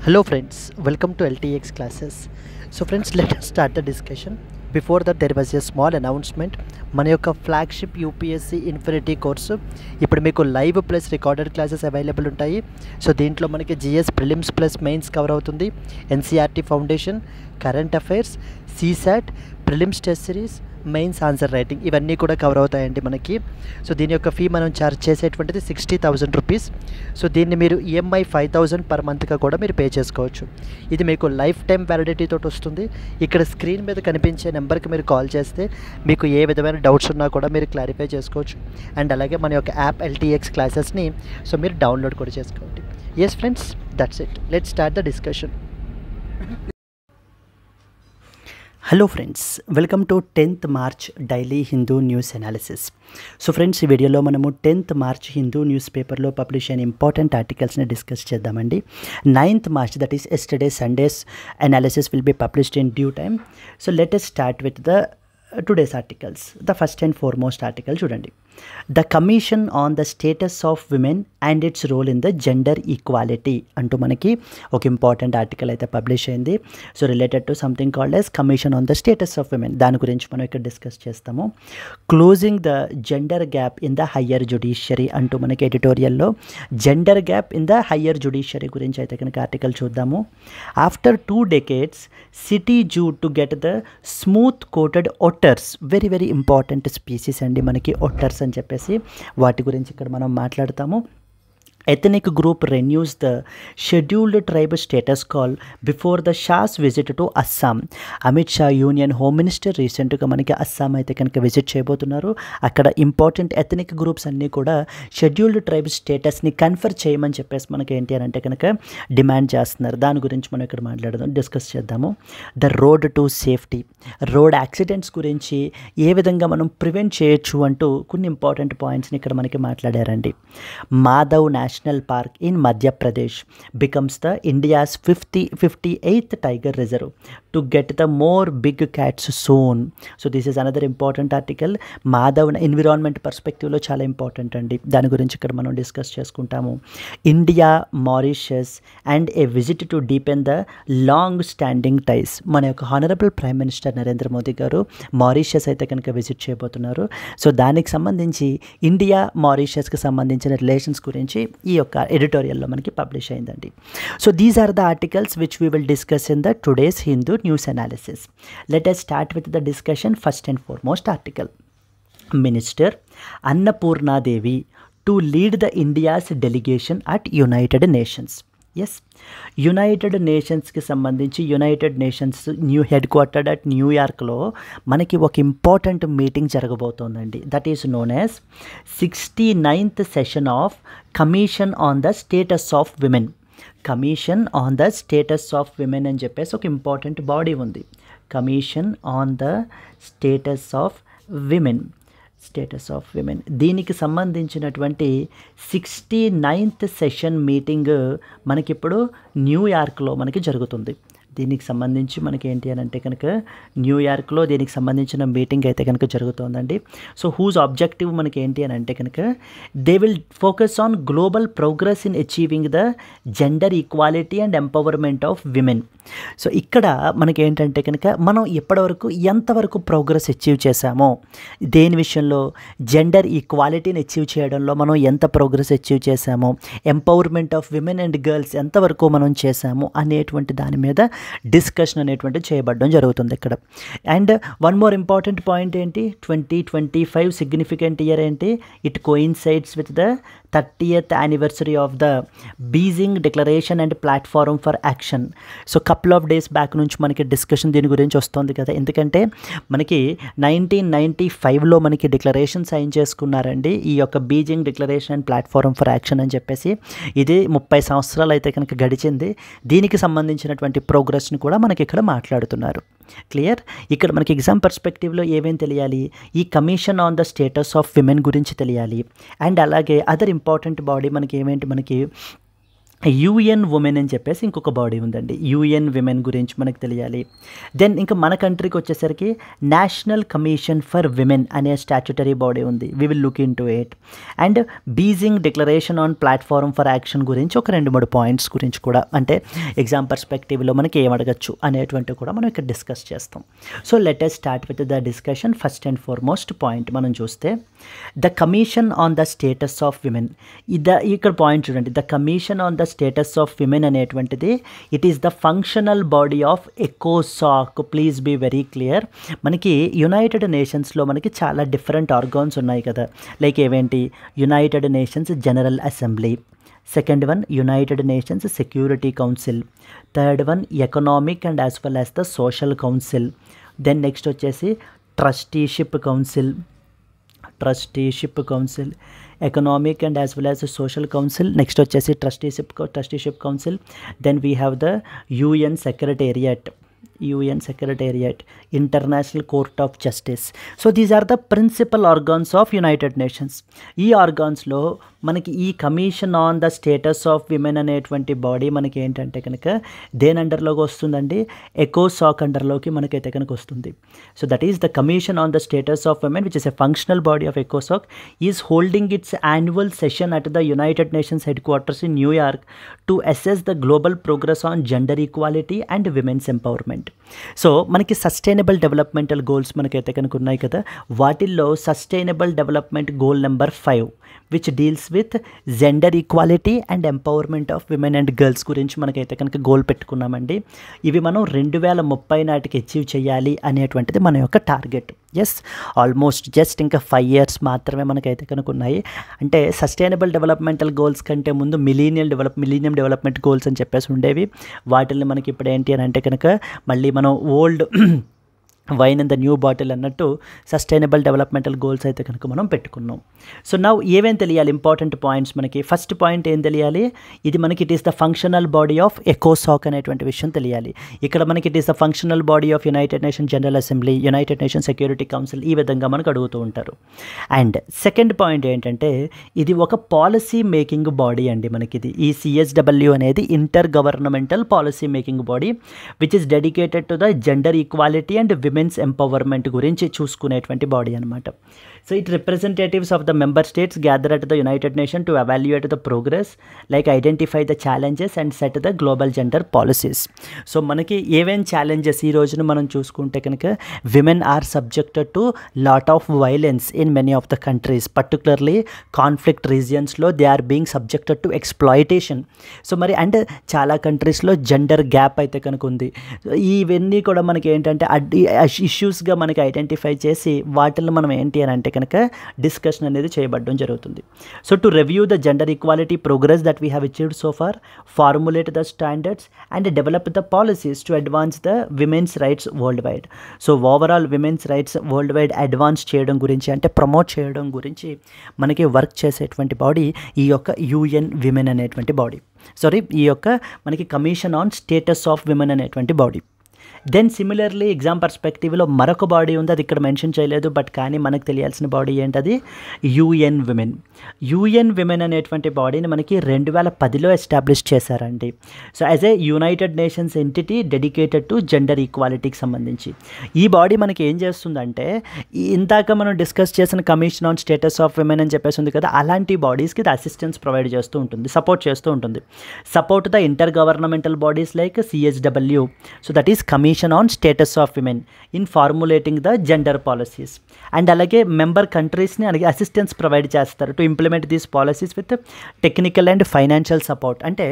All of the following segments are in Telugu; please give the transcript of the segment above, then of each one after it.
Hello friends, welcome to LTX classes. So friends, let us start the discussion. Before that there was a small announcement. మన యొక్క ఫ్లాగ్షిప్ యూపీఎస్సీ ఇన్ఫినిటీ కోర్సు ఇప్పుడు మీకు live plus recorded classes available ఉంటాయి. సో దీంట్లో మనకి GS prelims plus mains cover అవుతుంది, NCERT foundation, current affairs, CSAT, prelims test series, mains answer writing ఇవన్నీ కూడా కవర్ అవుతాయండి మనకి. సో దీని యొక్క ఫీ మనం ఛార్జ్ చేసేటువంటిది 60,000 రూపీస్. సో దీన్ని మీరు ఈఎంఐ 5,000 పర్ మంత్గా కూడా మీరు పే చేసుకోవచ్చు. ఇది మీకు లైఫ్ టైం వ్యాలిడిటీ తోటి వస్తుంది. ఇక్కడ స్క్రీన్ మీద కనిపించే నెంబర్కి మీరు కాల్ చేస్తే మీకు ఏ విధమైన డౌట్స్ ఉన్నా కూడా మీరు క్లారిఫై చేసుకోవచ్చు. అండ్ అలాగే మన యొక్క యాప్ ఎల్టీఎక్స్ క్లాసెస్ని సో మీరు డౌన్లోడ్ కూడా చేసుకోండి. Yes friends, that's it. Let's start the discussion. Hello friends, welcome to 10th March daily Hindu news analysis. So friends, ఈ వీడియోలో మనము 10th మార్చ్ హిందూ న్యూస్ పేపర్లో పబ్లిష్ అయిన ఇంపార్టెంట్ ఆర్టికల్స్ని డిస్కస్ చేద్దామండి. 9th March, that is yesterday Sunday's analysis will be published in due time. So let us start with the today's articles. The first and foremost article చూడండి, the commission on the status of women and its role in the gender equality అంటూ మనకి ఒక ఇంపార్టెంట్ ఆర్టికల్ అయితే పబ్లిష్ అయింది. So related to something called as commission on the status of women, దాని గురించి మనం ఇక్కడ డిస్కస్ చేస్తాము. Closing the gender gap in the higher judiciary అంటూ మనకి ఎడిటోరియల్లో gender gap in the higher judiciary గురించి అయితే కనుక ఆర్టికల్ చూద్దాము. After 2 decades city zoo to get the smooth coated otters, very very important species అండి మనకి ఒట్టర్స్ అని చెప్పేసి, వాటి గురించి ఇక్కడ మనం మాట్లాడతాము. Ethnic group renews the scheduled tribe status call before the Shah's visit to Assam. Amit Shah union home minister రీసెంట్గా మనకి అస్సాం అయితే కనుక విజిట్ చేయబోతున్నారు. అక్కడ ఇంపార్టెంట్ ఎథనిక్ గ్రూప్స్ అన్నీ కూడా షెడ్యూల్డ్ ట్రైబ్ స్టేటస్ని కన్ఫర్ చేయమని చెప్పేసి మనకి ఏంటి అని అంటే కనుక డిమాండ్ చేస్తున్నారు. దాని గురించి మనం ఇక్కడ డిస్కస్ చేద్దాము. The road to safety, road accidents గురించి ఏ విధంగా మనం ప్రివెంట్ చేయొచ్చు అంటూ కొన్ని ఇంపార్టెంట్ పాయింట్స్ని ఇక్కడ మనకి మాట్లాడారండి. Madhav national park in Madhya Pradesh becomes the India's 58th tiger reserve to get the more big cats soon. So this is another important article. Madhav environment పర్స్పెక్టివ్లో చాలా ఇంపార్టెంట్ అండి, దాని గురించి ఇక్కడ మనం డిస్కస్ చేసుకుంటాము. India Mauritius and a visit to deepen the long standing ties. మన యొక్క honourable prime minister Narendra Modi garu Mauritius అయితే కనుక విజిట్ చేయబోతున్నారు. సో దానికి సంబంధించి ఇండియా మారిషస్కి సంబంధించిన రిలేషన్స్ గురించి ఈ యొక్క ఎడిటోరియల్లో మనకి పబ్లిష్ అయిందండి. So these are the articles which we will discuss in the today's Hindu news analysis. Let us start with the discussion. First and foremost article, minister Annapurna Devi to lead the India's delegation at United Nations. Yes, United నేషన్స్కి సంబంధించి United Nations head quartered at న్యూయార్క్లో మనకి ఒక ఇంపార్టెంట్ మీటింగ్ జరగబోతోందండి. That is known as 69th session of commission on the status of women. Commission on the status of women అని చెప్పేసి ఒక ఇంపార్టెంట్ బాడీ ఉంది. Commission on the status of women, status of women. దీనికి సంబంధించినటువంటి 69th సెషన్ మీటింగ్ మనకిప్పుడు న్యూయార్క్లో మనకి జరుగుతుంది. దీనికి సంబంధించి మనకి ఏంటి అని అంటే కనుక న్యూయార్క్లో దీనికి సంబంధించిన మీటింగ్ అయితే కనుక జరుగుతుందండి. సో హూజ్ ఆబ్జెక్టివ్ మనకి ఏంటి అని అంటే కనుక they will focus on global progress in achieving the gender equality and empowerment of women. So ఇక్కడ మనకి ఏంటంటే కనుక మనం ఎప్పటివరకు ఎంతవరకు ప్రోగ్రెస్ అచీవ్ చేశామో, దేని విషయంలో జెండర్ ఈక్వాలిటీని అచీవ్ చేయడంలో మనం ఎంత ప్రోగ్రెస్ అచీవ్ చేశామో, empowerment of women and girls ఎంతవరకు మనం చేశామో అనేటువంటి దాని మీద డిస్కషన్ అనేటువంటి చేయబడడం జరుగుతుంది ఇక్కడ. And one more important point ఏంటి, 2025 సిగ్నిఫికెంట్ ఇయర్ ఏంటి, it coincides with the 30th anniversary of the Beijing declaration and platform for action. So couple of days back నుంచి మనకి డిస్కషన్ దీని గురించి వస్తుంది కదా, ఎందుకంటే మనకి 1995లో మనకి డిక్లరేషన్ సైన్ చేసుకున్నారండి, ఈ యొక్క Beijing declaration and platform for action అని చెప్పేసి. ఇది 30 సంవత్సరాలు అయితే కనుక గడిచింది. దీనికి సంబంధించినటువంటి ప్రోగ్రెస్ని కూడా మనకి ఇక్కడ మాట్లాడుతున్నారు. క్లియర్. ఇక్కడ మనకి ఎగ్జామ్ పర్స్పెక్టివ్లో ఏమేమి తెలియాలి, ఈ commission on the status of women గురించి తెలియాలి. అండ్ అలాగే అదర్ ఇంపార్టెంట్ బాడీ మనకి ఏమేంటి, మనకి యుఎన్ ఉమెన్ అని చెప్పేసి ఇంకొక బాడీ ఉందండి. యుఎన్ విమెన్ గురించి మనకు తెలియాలి. దెన్ ఇంకా మన కంట్రీకి వచ్చేసరికి నేషనల్ కమిషన్ ఫర్ విమెన్ అనే స్టాట్యుటరీ బాడీ ఉంది. We will look into it. And Beijing declaration on platform for action గురించి ఒక 2-3 పాయింట్స్ గురించి కూడా, అంటే ఎగ్జామ్ పర్స్పెక్టివ్లో మనకి ఏం అడగచ్చు అనేటువంటివి కూడా మనం ఇక్కడ డిస్కస్ చేస్తాం. So let us start with the discussion. First and foremost point మనం చూస్తే the commission on the status of women. ఇక్కడ పాయింట్ చూడండి, the commission on the status of women అనేటువంటిది it is the functional body of ఎకోసాక్. Please be very clear. మనకి యునైటెడ్ నేషన్స్లో మనకి చాలా డిఫరెంట్ ఆర్గాన్స్ ఉన్నాయి కదా, లైక్ ఏవేంటి, United Nations general assembly, second one United Nations security council, third one economic and as well as the social council, then next వచ్చేసి trusteeship council, economic and as well as social council, next వచ్చేసి trusteeship council, then we have the UN secretariat, international court of justice. So these are the principal organs of United Nations. ఈ ఆర్గాన్స్లో మనకి ఈ commission on the status of women అనేటువంటి బాడీ మనకి ఏంటంటే కనుక దేని అండర్లోకి వస్తుందండి, ఎకోసాక్ అండర్లోకి మనకైతే కనుక వస్తుంది. So that is the commission on the status of women which is a functional body of ఎకోసాక్ is holding its annual session at the United Nations head quarters in New York to assess the global progress on gender equality and women's empowerment. So మనకి సస్టైనబుల్ డెవలప్మెంటల్ గోల్స్ మనకైతే కనుక ఉన్నాయి కదా, వాటిల్లో sustainable development goal number 5 which deals with gender equality and empowerment of women and girls గురించి మనకైతే కనుక గోల్ పెట్టుకున్నామండి. ఇవి మనం 2030 నాటికి అచీవ్ చేయాలి అనేటువంటిది మన యొక్క టార్గెట్. ఎస్, ఆల్మోస్ట్ జస్ట్ ఇంకా 5 years మాత్రమే మనకైతే కనుక ఉన్నాయి. అంటే సస్టైనబుల్ డెవలప్మెంటల్ గోల్స్ కంటే ముందు మిలీనియం డెవలప్మెంట్ గోల్స్ అని చెప్పేసి ఉండేవి. వాటిని మనకి ఇప్పుడు ఏంటి అని అంటే కనుక మళ్ళీ మనం old wine in the new bottle అన్నట్టు సస్టైనబుల్ డెవలప్మెంటల్ గోల్స్ అయితే కనుక మనం పెట్టుకున్నాం. సో నౌ ఏమేం తెలియాలి, ఇంపార్టెంట్ పాయింట్స్ మనకి. ఫస్ట్ పాయింట్ ఏం తెలియాలి, ఇది మనకి it is the functional body of ఎకోసాక్ అనేటువంటి విషయం తెలియాలి. ఇక్కడ మనకి it is the functional body of United Nation general assembly, United Nation security council, ఈ విధంగా మనకు అడుగుతూ ఉంటారు. అండ్ సెకండ్ పాయింట్ ఏంటంటే ఇది ఒక పాలసీ మేకింగ్ బాడీ అండి. మనకి ఇది ఈ CSW అనేది inter governmental policy making body which is dedicated to the gender equality and women's empowerment గురించి చూసుకునేటువంటి బాడీ అనమాట. So it representatives of the member states gather at the United Nation to evaluate the progress, like identify the challenges and set the global gender policies. So మనకి ఏమేం ఛాలెంజెస్ ఈ రోజున మనం చూసుకుంటే కనుక women are subjected to lot of violence in many of the countries, particularly conflict రీజియన్స్లో they are being subjected to exploitation. So మరి అండ్ చాలా కంట్రీస్లో జెండర్ గ్యాప్ అయితే కనుక ఉంది. ఇవన్నీ కూడా మనకి ఏంటంటే ఇష్యూస్గా మనకి ఐడెంటిఫై చేసి వాటిల్లో మనం ఏంటి అని అంటే కనుక డిస్కషన్ అనేది చేయబడడం జరుగుతుంది. So to review the gender equality progress that we have achieved so far, formulate the standards and develop the policies to advance the women's rights worldwide. So overall women's rights worldwide advance చేయడం గురించి, అంటే ప్రమోట్ చేయడం గురించి మనకి వర్క్ చేసేటువంటి బాడీ ఈ యొక్క UN విమెన్ అనేటువంటి బాడీ, ఈ యొక్క మనకి commission on status of women అనేటువంటి బాడీ. దెన్ సిమిలర్లీ ఎగ్జామ్ పర్స్పెక్టివ్లో మరొక బాడీ ఉంది, అది ఇక్కడ మెన్షన్ చేయలేదు, బట్ కానీ మనకు తెలియాల్సిన బాడీ ఏంటది, UN విమెన్ అనేటువంటి బాడీని మనకి 2010లో ఎస్టాబ్లిష్ చేశారండి. So as a United Nations entity dedicated to gender ఈక్వాలిటీకి సంబంధించి ఈ బాడీ మనకి ఏం చేస్తుందంటే, ఇందాక మనం డిస్కస్ చేసిన commission on status of women అని చెప్పేసి ఉంది కదా, అలాంటి బాడీస్కి ఇది అసిస్టెన్స్ ప్రొవైడ్ చేస్తూ ఉంటుంది, సపోర్ట్ చేస్తూ ఉంటుంది. Support the inter governmental bodies like CSW. So that is commission on status of women in formulating the gender policies. And అలాగే మెంబర్ కంట్రీస్ని అలాగే అసిస్టెన్స్ ప్రొవైడ్ చేస్తారు to implement these policies with technical and financial support. అంటే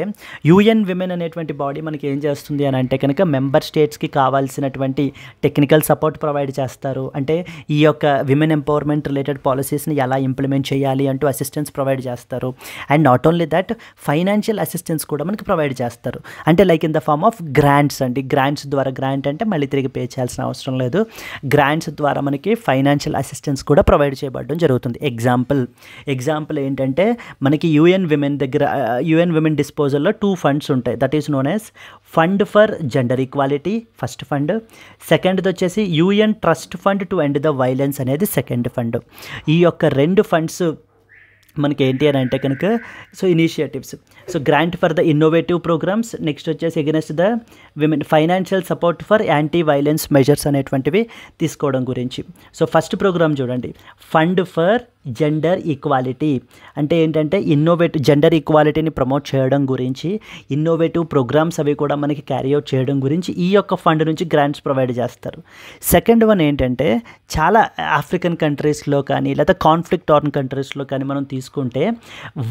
UN విమెన్ అనేటువంటి బాడీ మనకి ఏం చేస్తుంది అని అంటే కనుక మెంబర్ స్టేట్స్కి కావాల్సినటువంటి టెక్నికల్ సపోర్ట్ ప్రొవైడ్ చేస్తారు. అంటే ఈ యొక్క విమెన్ ఎంపవర్మెంట్ రిలేటెడ్ పాలసీస్ని ఎలా ఇంప్లిమెంట్ చేయాలి అంటూ అసిస్టెన్స్ ప్రొవైడ్ చేస్తారు. And not only that, financial assistance కూడా మనకి ప్రొవైడ్ చేస్తారు. అంటే like in the form of grants అండి. గ్రాంట్స్ ద్వారా, గ్రాంట్ అంటే మళ్ళీ తిరిగి పే చేయాల్సిన అవసరం లేదు, గ్రాంట్స్ ద్వారా మనకి ఫైనాన్షియల్ అసిస్టెన్స్ కూడా ప్రొవైడ్ చేయబడడం జరుగుతుంది. ఎగ్జాంపుల్ ఏంటంటే మనకి UN విమెన్ డిస్పోజల్లో 2 ఫండ్స్ ఉంటాయి. That is known as fund for gender equality first fund, సెకండ్ది వచ్చేసి UN trust fund to end the violence అనేది సెకండ్ ఫండ్. ఈ యొక్క 2 ఫండ్స్ మనకి ఏంటి అని అంటే కనుక initiatives. So grant for the innovative programmes, next వచ్చేసి against the women, financial support for anti violence measures అనేటువంటివి తీసుకోవడం గురించి. సో ఫస్ట్ ప్రోగ్రామ్ చూడండి, ఫండ్ ఫర్ జెండర్ ఈక్వాలిటీ. అంటే ఏంటంటే జెండర్ ఈక్వాలిటీని ప్రమోట్ చేయడం గురించి, ఇన్నోవేటివ్ ప్రోగ్రామ్స్ అవి కూడా మనకి క్యారీ అవుట్ చేయడం గురించి ఈ యొక్క ఫండ్ నుంచి గ్రాంట్స్ ప్రొవైడ్ చేస్తారు. సెకండ్ వన్ ఏంటంటే, చాలా ఆఫ్రికన్ కంట్రీస్లో కానీ లేదా కాన్ఫ్లిక్ట్ టార్న్ కంట్రీస్లో కానీ మనం తీసుకుంటే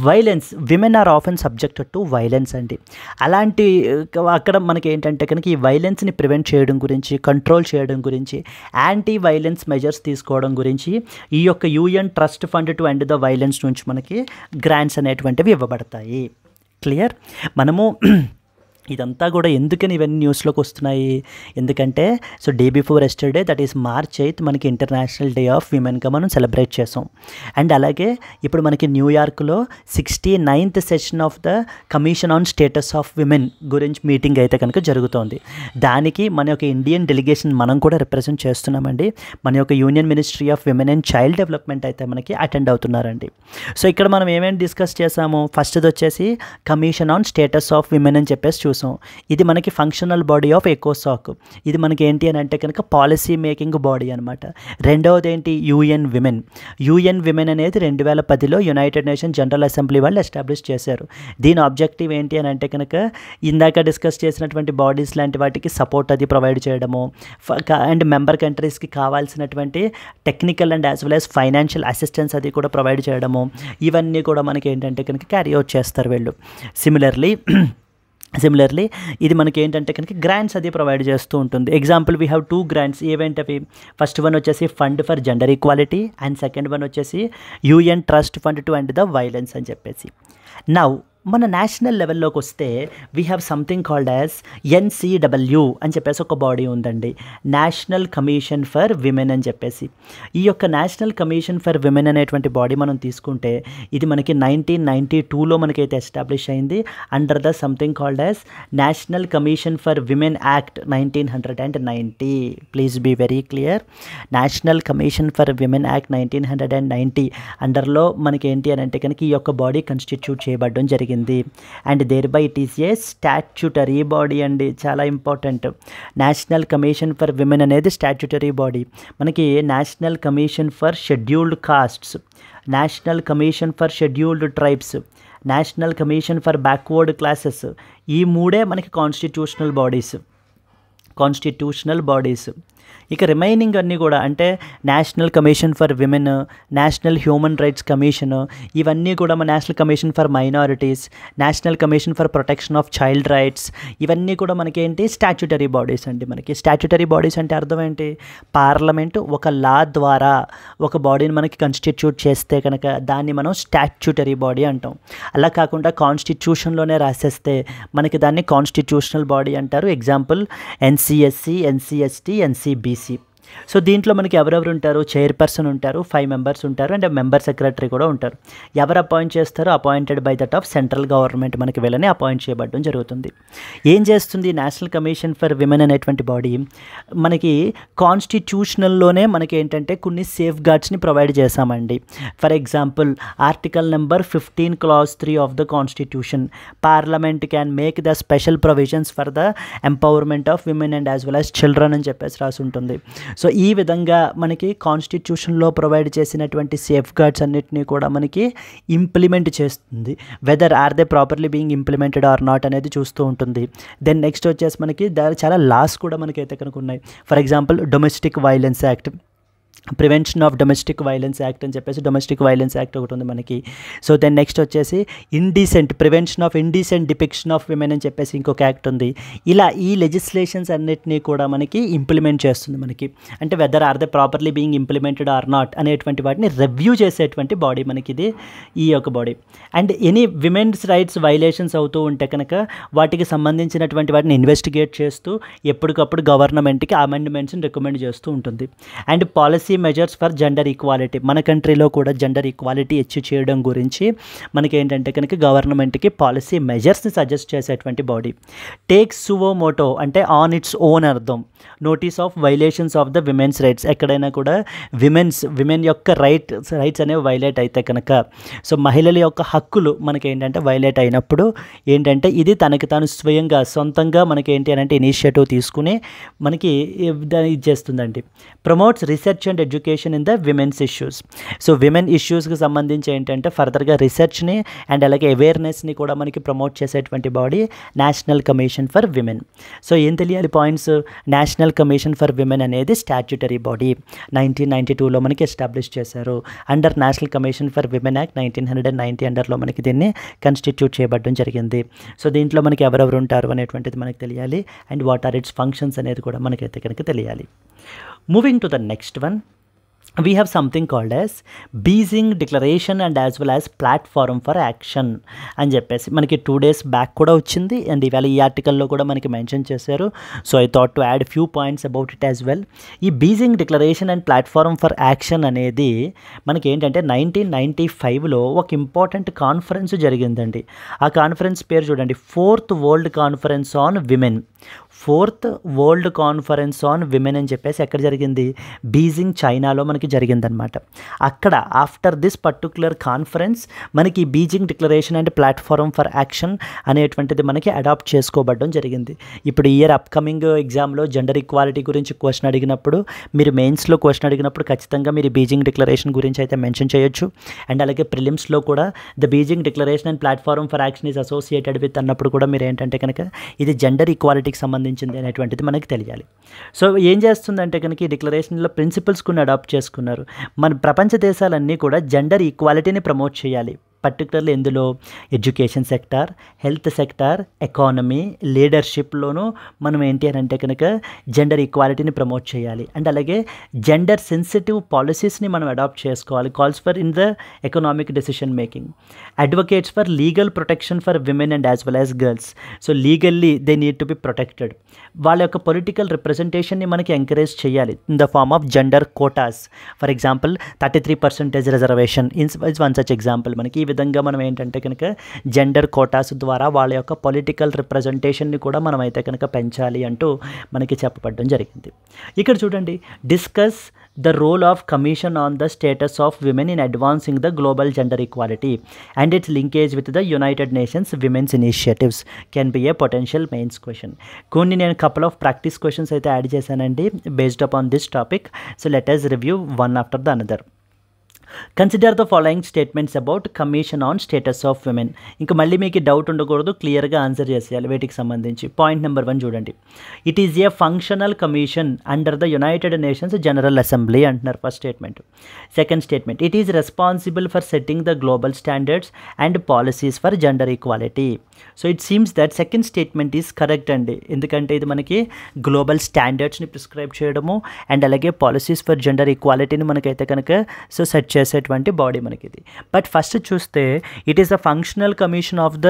violence, women are often subjected to violence అండి. అలాంటి అక్కడ మనకి ఏంటంటే కనుక ఈ వైలెన్స్ని ప్రివెంట్ చేయడం గురించి, కంట్రోల్ చేయడం గురించి, యాంటీ వైలెన్స్ మెజర్స్ తీసుకోవడం గురించి ఈ యొక్క UN trust fund to end the violence నుంచి మనకి గ్రాంట్స్ అనేటువంటివి ఇవ్వబడతాయి. క్లియర్? మనము ఇదంతా కూడా ఎందుకని ఇవన్నీ న్యూస్లోకి వస్తున్నాయి, ఎందుకంటే so day before yesterday, that is March 8th మనకి ఇంటర్నేషనల్ డే ఆఫ్ విమెన్గా మనం సెలబ్రేట్ చేసాం. అండ్ అలాగే ఇప్పుడు మనకి న్యూయార్క్లో 69th session of the commission on status of women గురించి మీటింగ్ అయితే కనుక జరుగుతోంది. దానికి మన యొక్క ఇండియన్ డెలిగేషన్ మనం కూడా రిప్రజెంట్ చేస్తున్నామండి. మన యొక్క union ministry of women and child development అయితే మనకి అటెండ్ అవుతున్నారండి. సో ఇక్కడ మనం ఏమేమి డిస్కస్ చేసాము, ఫస్ట్ది వచ్చేసి commission on status of women అని చెప్పేసి చూసాం. ఇది మనకి ఫంక్షనల్ బాడీ ఆఫ్ ఎకోసాక్. ఇది మనకి ఏంటి అని అంటే కనుక పాలసీ మేకింగ్ బాడీ అనమాట. రెండవది ఏంటి, యుఎన్ విమెన్ అనేది 2010లో యునైటెడ్ నేషన్ జనరల్ అసెంబ్లీ వాళ్ళు ఎస్టాబ్లిష్ చేశారు. దీని ఆబ్జెక్టివ్ ఏంటి అని అంటే కనుక ఇందాక డిస్కస్ చేసినటువంటి బాడీస్ లాంటి వాటికి సపోర్ట్ అది ప్రొవైడ్ చేయడము, అండ్ మెంబర్ కంట్రీస్కి కావాల్సినటువంటి technical and as well as financial assistance అది కూడా ప్రొవైడ్ చేయడము, ఇవన్నీ కూడా మనకి ఏంటంటే కనుక క్యారీ అవుట్ చేస్తారు వీళ్ళు. సిమిలర్లీ ఇది మనకి ఏంటంటే కనుక గ్రాంట్స్ అది ప్రొవైడ్ చేస్తూ ఉంటుంది. Example we have 2 grants. ఏవేంటవి, ఫస్ట్ వన్ వచ్చేసి fund for gender equality and second one వచ్చేసి UN trust fund to end the violence అని చెప్పేసి. నౌ మన నేషనల్ లెవెల్లోకి వస్తే we have something called as NCW అని చెప్పేసి ఒక బాడీ ఉందండి, నేషనల్ కమిషన్ ఫర్ విమెన్ అని చెప్పేసి. ఈ యొక్క నేషనల్ కమిషన్ ఫర్ విమెన్ అనేటువంటి బాడీ మనం తీసుకుంటే ఇది మనకి 1992లో మనకైతే ఎస్టాబ్లిష్ అయింది under the something called as national commission for women act 1990. Please be very clear, national commission for women act 1990 అండర్లో మనకి ఏంటి అని అంటే కనుక ఈ యొక్క బాడీ కన్స్టిట్యూట్ చేయబడడం జరిగింది. And thereby it is a statutory body అండి, చాలా important. National commission for women అనేది స్టాట్యూటరీ బాడీ. మనకి national commission for scheduled castes, national commission for scheduled tribes, national commission for backward classes, ఈ మూడే మనకి కాన్స్టిట్యూషనల్ బాడీస్. ఇక రిమైనింగ్ అన్నీ కూడా అంటే national commission for women, national human rights commission, ఇవన్నీ కూడా మన national commission for minorities, national commission for protection of child rights, ఇవన్నీ కూడా మనకేంటి స్టాట్యూటరీ బాడీస్ అండి. మనకి స్టాట్యూటరీ బాడీస్ అంటే అర్థం ఏంటి, పార్లమెంటు ఒక లా ద్వారా ఒక బాడీని మనకి కన్స్టిట్యూట్ చేస్తే కనుక దాన్ని మనం స్టాట్యూటరీ బాడీ అంటాం. అలా కాకుండా కాన్స్టిట్యూషన్లోనే రాసేస్తే మనకి దాన్ని కాన్స్టిట్యూషనల్ బాడీ అంటారు. Example NCSC, NCST, NCBC. So దీంట్లో మనకి ఎవరెవరు ఉంటారు, చైర్పర్సన్ ఉంటారు, 5 మెంబర్స్ ఉంటారు, అండ్ మెంబర్ సెక్రటరీ కూడా ఉంటారు. ఎవరు అపాయింట్ చేస్తారో appointed by that of central government మనకి వీళ్ళని అపాయింట్ చేయబడడం జరుగుతుంది. ఏం చేస్తుంది నేషనల్ కమిషన్ ఫర్ విమెన్ అనేటువంటి బాడీ, మనకి కాన్స్టిట్యూషనల్లోనే మనకి ఏంటంటే కొన్ని సేఫ్ గార్డ్స్ని ప్రొవైడ్ చేశామండి. For example article number 15 clause 3 of the constitution, parliament can make the special provisions for the empowerment of women and as well as children అని చెప్పేసి రాసి ఉంటుంది. సో ఈ విధంగా మనకి కాన్స్టిట్యూషన్లో ప్రొవైడ్ చేసినటువంటి సేఫ్ గార్డ్స్ అన్నిటినీ కూడా మనకి ఇంప్లిమెంట్ చేస్తుంది. Whether are they properly being implemented or not అనేది చూస్తూ ఉంటుంది. దెన్ నెక్స్ట్ వచ్చేసి మనకి చాలా లాస్ కూడా మనకైతే కనుక ఉన్నాయి. For example domestic violence act, prevention of domestic violence act అని చెప్పేసి డొమెస్టిక్ వైలెన్స్ యాక్ట్ ఒకటి ఉంది మనకి. సో దెన్ నెక్స్ట్ వచ్చేసి prevention of indecent depiction of women అని చెప్పేసి ఇంకొక యాక్ట్ ఉంది. ఇలా ఈ లెజిస్లేషన్స్ అన్నిటినీ కూడా మనకి ఇంప్లిమెంట్ చేస్తుంది మనకి. అంటే whether are they properly being implemented or not అనేటువంటి వాటిని రివ్యూ చేసేటువంటి బాడీ మనకి ఇది, ఈ యొక్క body. And any women's rights violations అవుతూ ఉంటే కనుక వాటికి సంబంధించినటువంటి వాటిని ఇన్వెస్టిగేట్ చేస్తూ ఎప్పటికప్పుడు గవర్నమెంట్కి అమెండ్మెంట్స్ని రికమెండ్ చేస్తూ ఉంటుంది. And policy policy measures for gender equality, మన కంట్రీలో కూడా జెండర్ ఈక్వాలిటీ అచీవ్ చేయడం గురించి మనకి ఏంటంటే కనుక గవర్నమెంట్కి పాలసీ మెజర్స్ని సజెస్ట్ చేసేటువంటి బాడీ. టేక్ సువో మోటో అంటే ఆన్ ఇట్స్ ఓన్ అర్థం, notice of violations of the women's rights, ఎక్కడైనా కూడా విమెన్ యొక్క రైట్స్ అనేవి వైలేట్ అయితే కనుక, సో మహిళల యొక్క హక్కులు మనకి ఏంటంటే వైలేట్ అయినప్పుడు ఏంటంటే ఇది తనకి తాను స్వయంగా సొంతంగా మనకి ఏంటి అంటే ఇనిషియేటివ్ తీసుకుని మనకి ఇది చేస్తుందండి. Promotes research and education in the women's issues, so women ఇష్యూస్కి సంబంధించి ఏంటంటే ఫర్దర్గా రీసెర్చ్ని అండ్ అలాగే అవేర్నెస్ని కూడా మనకి ప్రమోట్ చేసేటువంటి body national commission for women. So ఏం తెలియాలి points, national commission for women అనేది స్టాట్యూటరీ బాడీ 1992లో మనకి ఎస్టాబ్లిష్ చేశారు. Under national commission for women act 1990 అండర్లో మనకి దీన్ని కన్స్టిట్యూట్ చేయబడడం జరిగింది. సో దీంట్లో మనకి ఎవరెవరు ఉంటారు అనేటువంటిది మనకు తెలియాలి and what are its functions అనేది కూడా మనకైతే కనుక తెలియాలి. Moving to the next one, we have something called as Beijing Declaration and as well as Platform for Action అని చెప్పేసి మనకి 2 days బ్యాక్ కూడా వచ్చింది అండ్ ఇవాళ ఈ ఆర్టికల్లో కూడా మనకి మెన్షన్ చేశారు. So I thought to add few points about it as well. ఈ Beijing declaration and platform for action అనేది మనకి ఏంటంటే 1995లో ఒక ఇంపార్టెంట్ కాన్ఫరెన్స్ జరిగిందండి. ఆ కాన్ఫరెన్స్ పేరు చూడండి, 4th world conference on women. 4th world conference on women అని చెప్పేసి ఎక్కడ జరిగింది, బీజింగ్ చైనాలో మనకి జరిగిందనమాట. అక్కడ ఆఫ్టర్ దిస్ పర్టికులర్ కాన్ఫరెన్స్ మనకి Beijing declaration and platform for action అనేటువంటిది మనకి అడాప్ట్ చేసుకోబడడం జరిగింది. ఇప్పుడు ఇయర్ అప్కమింగ్ ఎగ్జామ్లో జెండర్ ఈక్వాలిటీ గురించి క్వశ్చన్ అడిగినప్పుడు, మీరు మెయిన్స్లో క్వశ్చన్ అడిగినప్పుడు ఖచ్చితంగా మీరు బీజింగ్ డిక్లరేషన్ గురించి అయితే మెన్షన్ చేయొచ్చు. అండ్ అలాగే ప్రిలిమ్స్లో కూడా the Beijing declaration and platform for action is associated with అన్నప్పుడు కూడా మీరు ఏంటంటే కనుక ఇది జెండర్ ఈక్వాలిటీకి సంబంధించింది అనేటువంటిది మనకి తెలియాలి. సో ఏం చేస్తుందంటే కనుక ఈ డిక్లరేషన్లో ప్రిన్సిపల్స్ కొన్ని అడాప్ట్ చేసుకున్నారు. మన ప్రపంచ దేశాలన్నీ కూడా జెండర్ ఈక్వాలిటీని ప్రమోట్ చేయాలి. పర్టికులర్లీ ఎందులో, education sector, health sector, economy, లీడర్షిప్లోనూ మనం ఏంటి అని అంటే కనుక జెండర్ ఈక్వాలిటీని ప్రమోట్ చేయాలి. అండ్ అలాగే జెండర్ సెన్సిటివ్ పాలసీస్ని మనం అడాప్ట్ చేసుకోవాలి. Calls for in the economic decision making, advocates for legal protection for women and as well as girls. So legally they need to be protected. వాళ్ళ యొక్క పొలిటికల్ రిప్రజెంటేషన్ని మనకి ఎంకరేజ్ చేయాలి in the form of gender Kotas. For example 33% reservation is one such example. మనకి ఈ విధంగా మనం ఏంటంటే కనుక జెండర్ కోటాస్ ద్వారా వాళ్ళ యొక్క పొలిటికల్ రిప్రజెంటేషన్ని కూడా మనం అయితే కనుక పెంచాలి అంటూ మనకి చెప్పబడడం జరిగింది. ఇక్కడ చూడండి, discuss the role of commission on the status of women in advancing the global gender equality and its linkage with the United Nations women's initiatives can be a potential mains question. కొన్ని నేను కపుల్ ఆఫ్ ప్రాక్టీస్ క్వశ్చన్స్ అయితే యాడ్ చేశానండి based upon this topic. So let us review one after the another. Consider the following statements about commission on status of women. ఇంకా మళ్ళీ మీకు డౌట్ ఉండకూడదు, క్లియర్గా ఆన్సర్ చేసేయాలి వీటికి సంబంధించి. పాయింట్ నెంబర్ 1 చూడండి, it is a functional commission under the United Nations general assembly అంటున్నారు first statement. Second statement, it is responsible for setting the global standards and policies for gender equality. So it seems that second statement is correct అండి, ఎందుకంటే ఇది మనకి గ్లోబల్ స్టాండర్డ్స్ని ప్రిస్క్రైబ్ చేయడము అండ్ అలాగే పాలసీస్ ఫర్ జెండర్ ఈక్వాలిటీని మనకైతే కనుక సో సెట్ చేసేటువంటి బాడీ మనకి ఇది. బట్ ఫస్ట్ చూస్తే it is the functional commission of the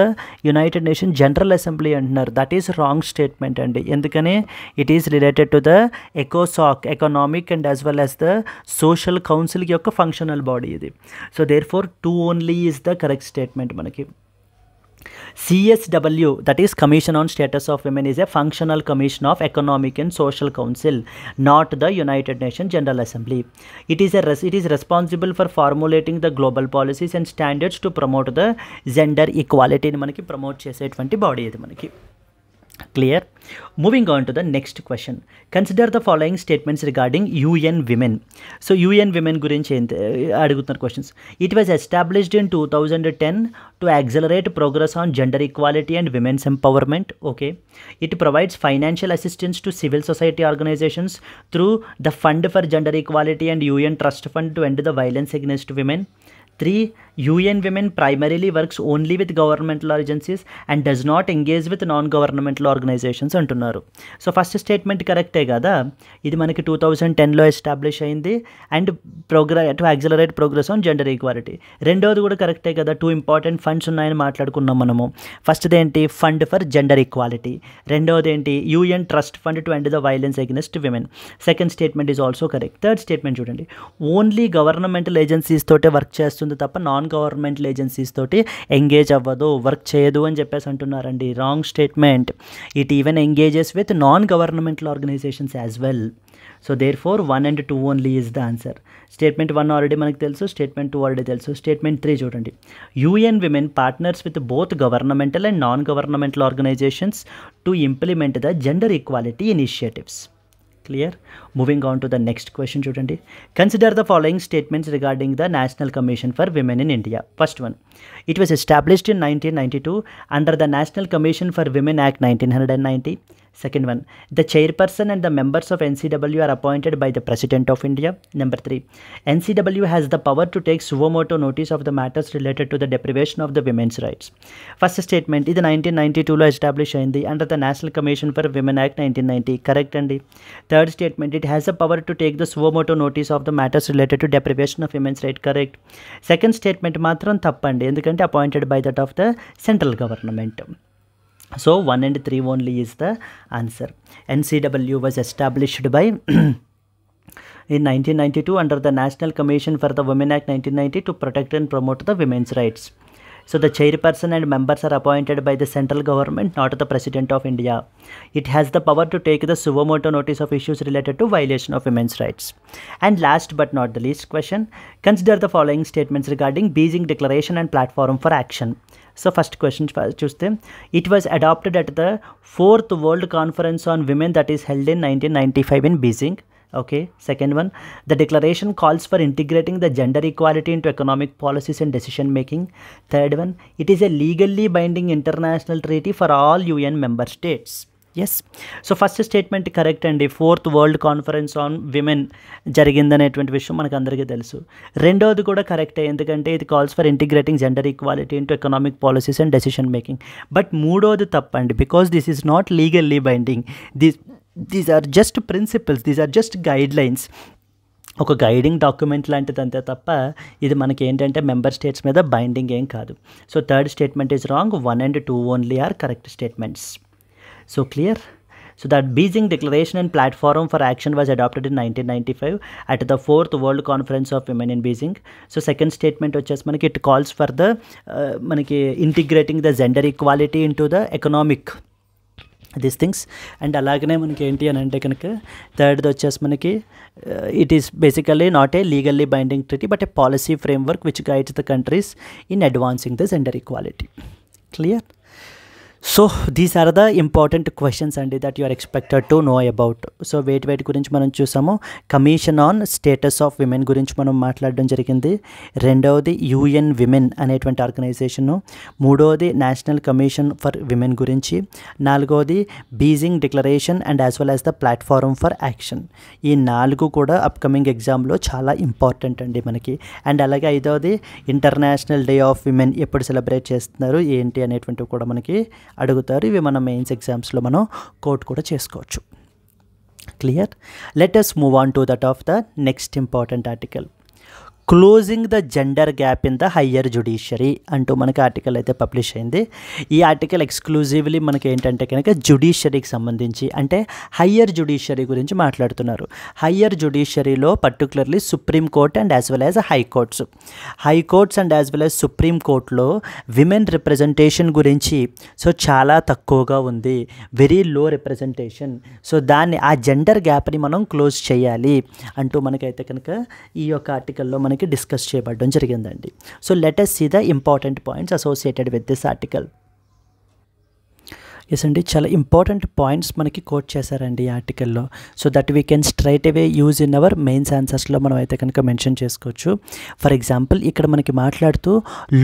United Nation general assembly అంటున్నారు. దట్ ఈస్ రాంగ్ స్టేట్మెంట్ అండి, ఎందుకని it is related to the ఎకోసాక్, economic and as well as the social council యొక్క ఫంక్షనల్ బాడీ ఇది. So therefore 2 only is the correct statement మనకి. CSW, that is Commission on Status of Women, is a functional commission of Economic and Social Council, not the United Nations General Assembly. It is responsible for formulating the global policies and standards to promote the gender equality ni manaki promote cheseటువంటి body ఇది మనకి. Clear? Moving on to the next question. Consider the following statements regarding UN Women. So UN Women గురించి అడుగుతున్నారు questions. It was established in 2010 to accelerate progress on gender equality and women's empowerment. Okay. It provides financial assistance to civil society organizations through the Fund for Gender Equality and UN Trust Fund to end the violence against women. 3. UN Women primarily works only with governmental agencies and does not engage with non-governmental organizations అంటున్నారు. సో ఫస్ట్ స్టేట్మెంట్ కరెక్టే కదా, ఇది మనకి 2010లో ఎస్టాబ్లిష్ అయింది and to accelerate progress on gender equality. రెండోది కూడా కరెక్టే కదా, 2 ఇంపార్టెంట్ ఫండ్స్ ఉన్నాయని మాట్లాడుకున్నాం మనము. ఫస్ట్ది ఏంటి, ఫండ్ ఫర్ జెండర్ ఈక్వాలిటీ. రెండోది ఏంటి, UN trust fund to end the violence against women. Second statement is also correct. Third statement చూడండి, ఓన్లీ గవర్నమెంటల్ ఏజెన్సీస్ తోటే వర్క్ చేస్తుంది తప్ప నాన్ గవర్నమెంటల్ ఏజెన్సీస్ తోటి ఎంగేజ్ అవ్వదు, వర్క్ చేయదు అని చెప్పేసి అంటున్నారండి. Wrong statement. It even engages with non governmental organisations as well. So therefore 1 and 2 only is the answer. Statement 1 already మనకు తెలుసు, స్టేట్మెంట్ 2 ఆల్రెడీ తెలుసు. స్టేట్మెంట్ 3 చూడండి, UN Women partners with both governmental and non governmental organisations to implement the gender equality initiatives. Clear? Moving on to the next question చూడండి. Consider the following statements regarding the National Commission for Women in India. First one, it was established in 1992 under the National Commission for Women Act 1990. Second one, the chairperson and the members of NCW are appointed by the President of India. Number 3, NCW has the power to take suo motu notice of the matters related to the deprivation of the women's rights. First statement, ఇది 1992లో ఎస్టాబ్లిష్ అయింది under the national commission for women act 1990. Correct అండి. Third statement, it has the power to take the suo motu notice of the matters related to deprivation of women's right. Correct. Second statement మాత్రం తప్పండి, ఎందుకంటే appointed by that of the central government. So 1 and 3 only is the answer. NCW was established by in 1992 under the National Commission for the Women Act 1990 to protect and promote the women's rights. So the chairperson and members are appointed by the central government, not the President of India. It has the power to take the suo motu notice of issues related to violation of women's rights. And last but not the least question, consider the following statements regarding Beijing Declaration and Platform for Action. So first question చూస్తే, it was adopted at the 4th World Conference on Women that is held in 1995 in Beijing. Okay. Second one, the declaration calls for integrating the gender equality into economic policies and decision making. Third one, it is a legally binding international treaty for all UN member states. Yes. So first statement correct అండి, 4th world conference on women జరిగిందనేటువంటి విషయం మనకు అందరికీ తెలుసు. రెండోది కూడా కరెక్టే, ఎందుకంటే ఇది calls for integrating gender equality into economic policies and decision making. But మూడోది తప్పండి, because this is not legally binding. These are just principles, these are just guidelines, ఒక గైడింగ్ డాక్యుమెంట్ లాంటిది అంతే తప్ప ఇది మనకి ఏంటంటే మెంబర్ స్టేట్స్ మీద బైండింగ్ ఏం కాదు. So third statement is wrong, 1 and 2 only are correct statements. So clear? So that Beijing Declaration and Platform for Action was adopted in 1995 at the 4th World Conference of Women in Beijing. So second statement వచ్చేసి మనకి it calls for the మనకి integrating the gender equality into the economic these things. And అలాగనే మనకి ఏంటి అని అంటే కనుక థర్డ్ది వచ్చేసి మనకి it is basically not a legally binding treaty but a policy framework which guides the countries in advancing the gender equality. Clear? So these are the important questions అండి that you are expected to know about. So వేటి గురించి మనం చూసాము, commission on status of women గురించి మనం మాట్లాడడం జరిగింది. రెండవది UN విమెన్ అనేటువంటి ఆర్గనైజేషను. మూడవది నేషనల్ కమిషన్ ఫర్ విమెన్ గురించి. నాలుగవది Beijing declaration and as well as the platform for action. ఈ 4 కూడా అప్కమింగ్ ఎగ్జామ్లో చాలా ఇంపార్టెంట్ అండి మనకి. అండ్ అలాగే ఐదవది ఇంటర్నేషనల్ డే ఆఫ్ విమెన్ ఎప్పుడు సెలబ్రేట్ చేస్తున్నారు ఏంటి అనేటువంటివి కూడా మనకి అడుగుతారు. ఇవి మన మెయిన్స్ ఎగ్జామ్స్లో మనం కోట్ కూడా చేసుకోవచ్చు. Clear? Let us move on to that of the next important article, closing the gender gap in the higher judiciary అంటూ మనకి ఆర్టికల్ అయితే పబ్లిష్ అయింది. ఈ ఆర్టికల్ ఎక్స్క్లూజివ్లీ మనకి ఏంటంటే కనుక జ్యుడిషియరీకి సంబంధించి అంటే హయ్యర్ జ్యుడిషియరీ గురించి మాట్లాడుతున్నారు. హయ్యర్ జ్యుడిషియరీలో particularly supreme court and as well as high courts. High courts and as well as supreme కోర్టులో విమెన్ రిప్రజెంటేషన్ గురించి సో చాలా తక్కువగా ఉంది, వెరీ లో రిప్రజెంటేషన్. సో దాన్ని ఆ జెండర్ గ్యాప్ని మనం క్లోజ్ చేయాలి అంటూ మనకైతే కనుక ఈ యొక్క ఆర్టికల్లో మనకి డిస్కస్ చేయబడడం జరిగిందండి. So let us see the important points associated with this article. Yes అండి, చాలా ఇంపార్టెంట్ పాయింట్స్ మనకి కోట్ చేశారండి ఈ ఆర్టికల్లో. So that we can straight away use in our mains ఆన్సర్స్లో మనం అయితే కనుక మెన్షన్ చేసుకోవచ్చు. ఫర్ ఎగ్జాంపుల్ ఇక్కడ మనకి మాట్లాడుతూ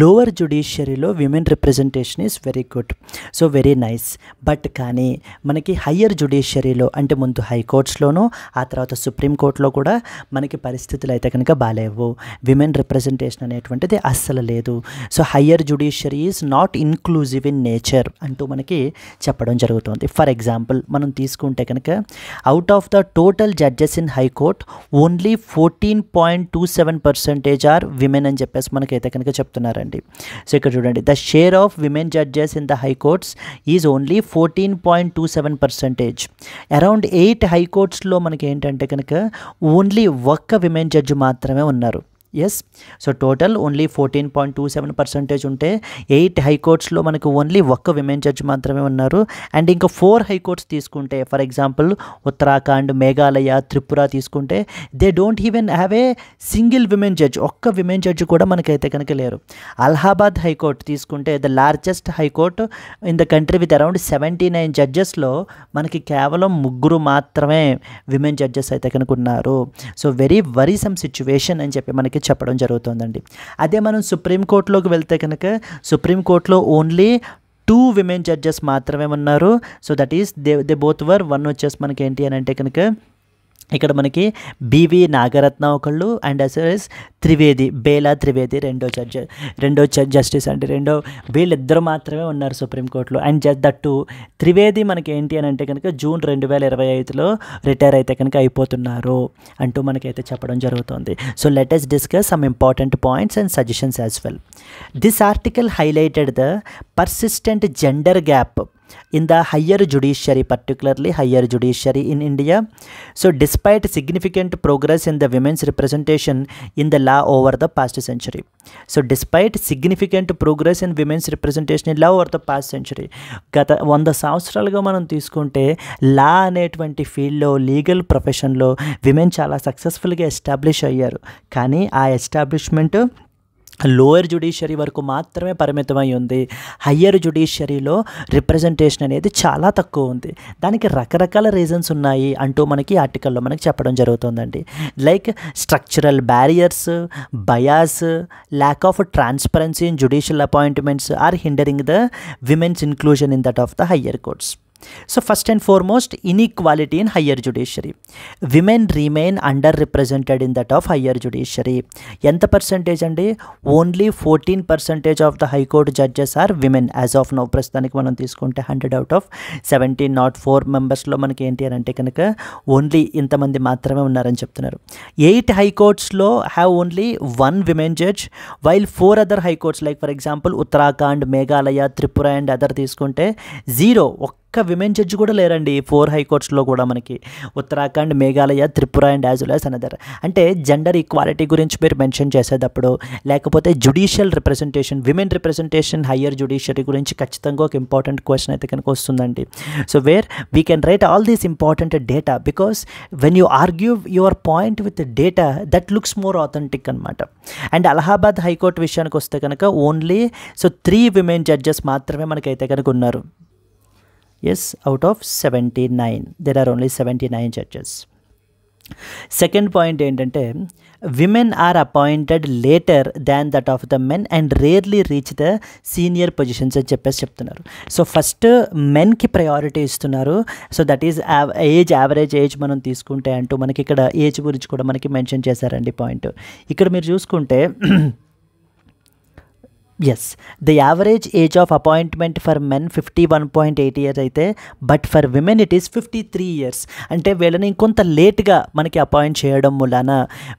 లోవర్ జ్యుడిషియరీలో women representation is very good, so very nice. But కానీ మనకి హయ్యర్ జ్యుడిషియరీలో అంటే ముందు హైకోర్ట్స్లోనూ ఆ తర్వాత సుప్రీంకోర్టులో కూడా మనకి పరిస్థితులు అయితే కనుక బాగాలేవు. విమెన్ రిప్రజెంటేషన్ అనేటువంటిది అస్సలు లేదు. So higher judiciary is not inclusive in nature అంటూ మనకి చెప్పడం జరుగుతుంది. ఫర్ ఎగ్జాంపుల్ మనం తీసుకుంటే కనుక out of the total judges in high court only 14.27% are women అని చెప్పేసి మనకైతే కనుక చెప్తున్నారండి. సో ఇక్కడ చూడండి, the share of women judges in the high courts is only 14.27%. Around 8 హైకోర్ట్స్లో మనకి ఏంటంటే కనుక ఓన్లీ ఒక్క విమెన్ జడ్జి మాత్రమే ఉన్నారు. ఎస్, సో టోటల్ ఓన్లీ 14.27% ఉంటే 8 హైకోర్ట్స్లో మనకు ఓన్లీ ఒక్క విమెన్ జడ్జ్ మాత్రమే ఉన్నారు. అండ్ ఇంకా 4 హైకోర్ట్స్ తీసుకుంటే ఫర్ ఎగ్జాంపుల్ ఉత్తరాఖండ్, మేఘాలయ, త్రిపుర తీసుకుంటే they don't even have a single women judge, ఒక్క విమెన్ జడ్జ్ కూడా మనకైతే కనుక లేరు. అలహాబాద్ హైకోర్టు తీసుకుంటే the largest high court in the country with around 79 జడ్జెస్లో మనకి కేవలం 3 మాత్రమే విమెన్ జడ్జెస్ అయితే కనుక ఉన్నారు. సో వెరీ వరీసమ్ సిచ్యువేషన్ అని చెప్పి మనకి చెప్పడం జరుగుతుందండి. అదే మనం సుప్రీంకోర్టులోకి వెళ్తే కనుక సుప్రీంకోర్టులో ఓన్లీ 2 విమెన్ జడ్జెస్ మాత్రమే ఉన్నారు. So that is they both were, one వచ్చేసి మనకి ఏంటి అని అంటే కనుక ఇక్కడ మనకి బివి నాగరత్న ఒకళ్ళు and as well as Trivedi, Bela Trivedi రెండో జస్టిస్ అంటే వీళ్ళిద్దరు మాత్రమే ఉన్నారు సుప్రీంకోర్టులో. అండ్ దట్టు త్రివేది మనకి ఏంటి అని అంటే కనుక జూన్ 2025లో రిటైర్ అయితే కనుక అయిపోతున్నారు అంటూ మనకైతే చెప్పడం జరుగుతుంది. So let us discuss some important points and suggestions as well. This article highlighted the persistent gender gap in the higher judiciary, particularly higher judiciary in India. So despite significant progress in the women's representation in the law over the past century. So despite significant progress in women's representation in law over the past century, గత 100 సంవత్సరాలుగా మనం తీసుకుంటే లా అనేటువంటి ఫీల్డ్లో, లీగల్ ప్రొఫెషన్లో విమెన్ చాలా సక్సెస్ఫుల్గా ఎస్టాబ్లిష్ అయ్యారు. కానీ ఆ ఎస్టాబ్లిష్మెంట్ లోయర్ జ్యుడిషియరీ వరకు మాత్రమే పరిమితమై ఉంది. హయ్యర్ జ్యుడిషియరీలో రిప్రజెంటేషన్ అనేది చాలా తక్కువ ఉంది. దానికి రకరకాల రీజన్స్ ఉన్నాయి అంటూ మనకి ఆర్టికల్లో మనకి చెప్పడం జరుగుతుందండి. Like structural barriers, bias, lack of transparency in judicial appointments are hindering the women's inclusion in that of the higher courts. So first and foremost, inequality in higher judiciary. Women remain underrepresented in that of higher judiciary. ఎంత పర్సంటేజ్ అండి? Only 14% of the high court judges are women as of now. ప్రస్తుతానికి మనం తీసుకుంటే 100 out of 1704 మెంబర్స్లో మనకి ఏంటి అని అంటే కనుక ఓన్లీ ఇంతమంది మాత్రమే ఉన్నారని చెప్తున్నారు. 8 హైకోర్ట్స్లో have only 1 women judge, while 4 other high courts like for example Uttarakhand, Meghalaya, Tripura and other తీసుకుంటే 0, ఒక్క విమెన్ జడ్జి కూడా లేరండి 4 హైకోర్ట్స్లో కూడా మనకి. Uttarakhand, Meghalaya, Tripura and as well as another. అంటే జెండర్ ఈక్వాలిటీ గురించి మీరు మెన్షన్ చేసేటప్పుడు లేకపోతే judicial representation, women representation higher judiciary గురించి ఖచ్చితంగా ఒక ఇంపార్టెంట్ క్వశ్చన్ అయితే కనుక వస్తుందండి. So where we can write all these important data because when you argue your point with data that looks more authentic అనమాట. అండ్ అలహాబాద్ హైకోర్టు విషయానికి వస్తే కనుక ఓన్లీ 3 విమెన్ జడ్జెస్ మాత్రమే మనకైతే కనుక ఉన్నారు. Yes, out of 79 there are only 79 judges. Second point ఏంటంటే women are appointed later than that of the men and rarely reach the senior positions అని చెప్పేసి చెప్తున్నారు. సో ఫస్ట్ మెన్కి ప్రయారిటీ ఇస్తున్నారు. So that is average age మనం తీసుకుంటే అంటూ మనకి ఇక్కడ ఏజ్ గురించి కూడా మనకి మెన్షన్ చేశారండి పాయింట్. ఇక్కడ మీరు చూసుకుంటే yes, the average age of appointment for men 51.8 years అయితే but for women it is 53 years. అంటే వీళ్ళని ఇంకొంత లేట్గా మనకి అపాయింట్ చేయడం మూలాన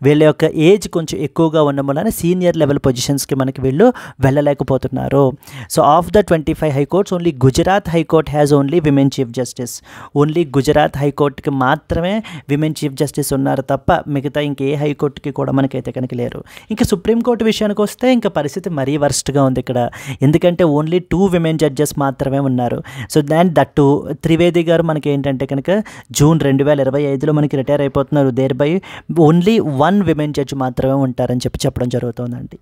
వీళ్ళ యొక్క ఏజ్ కొంచెం ఎక్కువగా ఉండడం మూలాన సీనియర్ లెవెల్ పొజిషన్స్కి మనకి వీళ్ళు వెళ్ళలేకపోతున్నారు. So of the 25 high courts only Gujarat high court has only women chief justice. Only Gujarat హైకోర్టుకి మాత్రమే విమెన్ చీఫ్ జస్టిస్ ఉన్నారు తప్ప మిగతా ఇంకే హైకోర్టుకి కూడా మనకైతే కనుక లేరు. ఇంకా సుప్రీంకోర్టు విషయానికి వస్తే ఇంకా పరిస్థితి మరీ వర్స్ట్ ఉంది ఇక్కడ. ఎందుకంటే ఓన్లీ 2 విమెన్ జడ్జెస్ మాత్రమే ఉన్నారు. సో దాని దట్టు త్రివేది గారు మనకి ఏంటంటే కనుక జూన్ 2025లో మనకి రిటైర్ అయిపోతున్నారు. Thereby only 1 women judge మాత్రమే ఉంటారని చెప్పడం జరుగుతుందండి.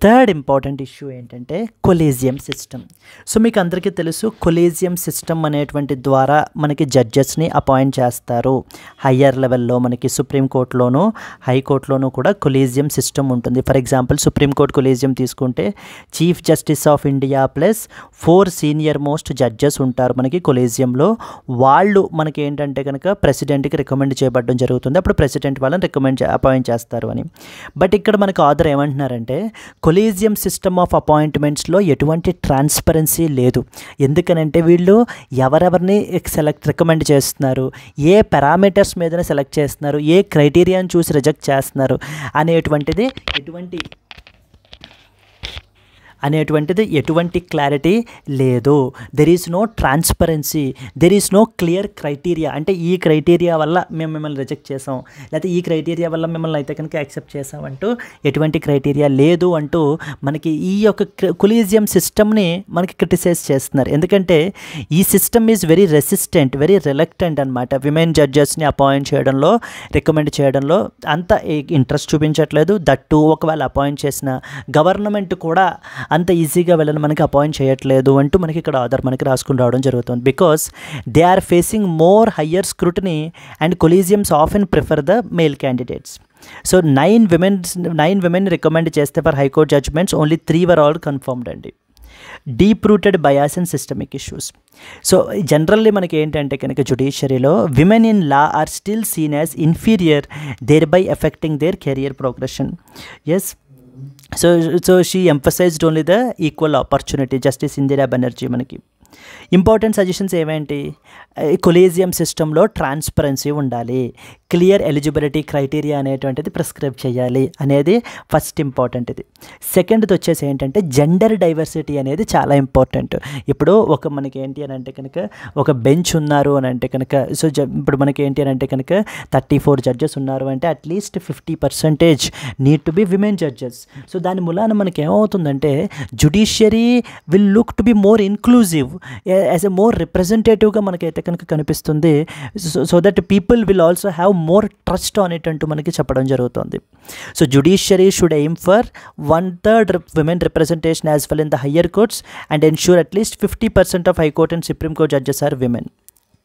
థర్డ్ ఇంపార్టెంట్ ఇష్యూ ఏంటంటే కొలీజియం సిస్టమ్. సో మీకు అందరికీ తెలుసు కొలీజియం సిస్టమ్ అనేటువంటి ద్వారా మనకి జడ్జెస్ని అపాయింట్ చేస్తారు. హయ్యర్ లెవెల్లో మనకి సుప్రీంకోర్టులోను హైకోర్టులోనూ కూడా కొలీజియం సిస్టమ్ ఉంటుంది. ఫర్ ఎగ్జాంపుల్ సుప్రీంకోర్టు కొలీజియం తీసుకుంటే chief justice of India plus 4 senior most judges ఉంటారు మనకి కొలీజియంలో. వాళ్ళు మనకి ఏంటంటే కనుక ప్రెసిడెంట్కి రికమెండ్ చేయబడడం జరుగుతుంది. అప్పుడు ప్రెసిడెంట్ వాళ్ళని అపాయింట్ చేస్తారు అని. బట్ ఇక్కడ మనకు ఆర్డర్ ఏమంటున్నారంటే కొలీజియం సిస్టమ్ ఆఫ్ అపాయింట్మెంట్స్లో ఎటువంటి ట్రాన్స్పరెన్సీ లేదు. ఎందుకనంటే వీళ్ళు ఎవరెవరిని రికమెండ్ చేస్తున్నారు, ఏ పారామీటర్స్ మీదనే సెలెక్ట్ చేస్తున్నారు, ఏ క్రైటీరియాని చూసి రిజెక్ట్ చేస్తున్నారు అనేటువంటిది ఎటువంటి క్లారిటీ లేదు. There is no transparency, there is no clear criteria. అంటే ఈ క్రైటీరియా వల్ల మేము మిమ్మల్ని రిజెక్ట్ చేసాం, లేకపోతే ఈ క్రైటీరియా వల్ల మిమ్మల్ని అయితే కనుక యాక్సెప్ట్ చేసాం అంటూ ఎటువంటి క్రైటీరియా లేదు అంటూ మనకి ఈ యొక్క కొలీజియం సిస్టమ్ని మనకి క్రిటిసైజ్ చేస్తున్నారు. ఎందుకంటే ఈ system is very resistant, very reluctant అనమాట. విమెన్ జడ్జెస్ని అపాయింట్ చేయడంలో, రికమెండ్ చేయడంలో అంత ఇంట్రెస్ట్ చూపించట్లేదు. దట్టు ఒకవేళ అపాయింట్ చేసిన గవర్నమెంట్ కూడా అంత ఈజీగా వెళ్ళని మనకి అపాయింట్ చేయట్లేదు అంటూ మనకి ఇక్కడ ఆర్డర్ మనకి రాసుకుని రావడం జరుగుతుంది. Because they are facing more higher scrutiny and collegiums often prefer the male candidates. So 9 women recommend చేస్తే for high court judgements only 3 were all confirmed అండి. Deep rooted bias and systemic issues. So generally మనకి ఏంటంటే కనుక జుడిషియరీలో women in law are still seen as inferior, thereby affecting their career progression. Yes, so she emphasised only the equal opportunity. Justice Indira Banerjee మనకి ఇంపార్టెంట్ సజెషన్స్ ఏమేంటి? కొలీజియం సిస్టంలో ట్రాన్స్పరెన్సీ ఉండాలి, క్లియర్ ఎలిజిబిలిటీ క్రైటీరియా అనేటువంటిది ప్రిస్క్రైబ్ చేయాలి అనేది ఫస్ట్ ఇంపార్టెంట్. ఇది సెకండ్ది వచ్చేసి ఏంటంటే జెండర్ డైవర్సిటీ అనేది చాలా ఇంపార్టెంట్. ఇప్పుడు మనకి ఏంటి అని అంటే కనుక ఒక బెంచ్ ఉన్నారు అని అంటే కనుక, సో ఇప్పుడు మనకి ఏంటి అని అంటే కనుక 34 జడ్జెస్ ఉన్నారు అంటే at least 50% need to be women judges. So దాని మూలాన మనకి ఏమవుతుందంటే judiciary will look to be more inclusive, as a more రిప్రజెంటేటివ్గా మనకైతే కనుక కనిపిస్తుంది. So that people will also have more trust on it అంటూ మనకి చెప్పడం జరుగుతుంది. So judiciary should aim for 1/3 women representation as well in the higher courts and ensure at least 50% of high court and supreme court judges are women.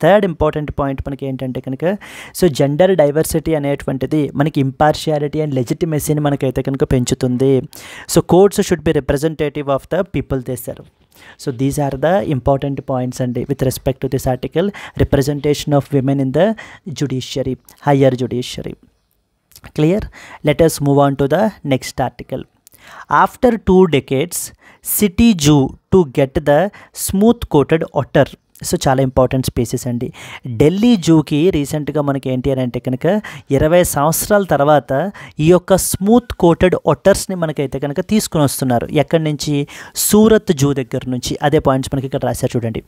Third important point మనకి ఏంటంటే కనుక సో జెండర్ డైవర్సిటీ అనేటువంటిది మనకి ఇంపార్షియాలిటీ అండ్ లెజిటిమసీని మనకైతే కనుక పెంచుతుంది. So courts should be representative of the people they serve. So these are the important points అండి with respect to this article, representation of women in the judiciary, higher judiciary. Clear? Let us move on to the next article. After 2 decades, city zoo to get the smooth coated otter. So చాలా ఇంపార్టెంట్ స్పీసీస్ అండి. ఢిల్లీ జూకి రీసెంట్గా మనకి ఏంటి అని అంటే కనుక 20 సంవత్సరాల తర్వాత ఈ యొక్క స్మూత్ కోటెడ్ ఒట్టర్స్ని మనకైతే కనుక తీసుకుని వస్తున్నారు. ఎక్కడి నుంచి? సూరత్ జూ దగ్గర నుంచి. అదే పాయింట్స్ మనకి ఇక్కడ రాశారు చూడండి.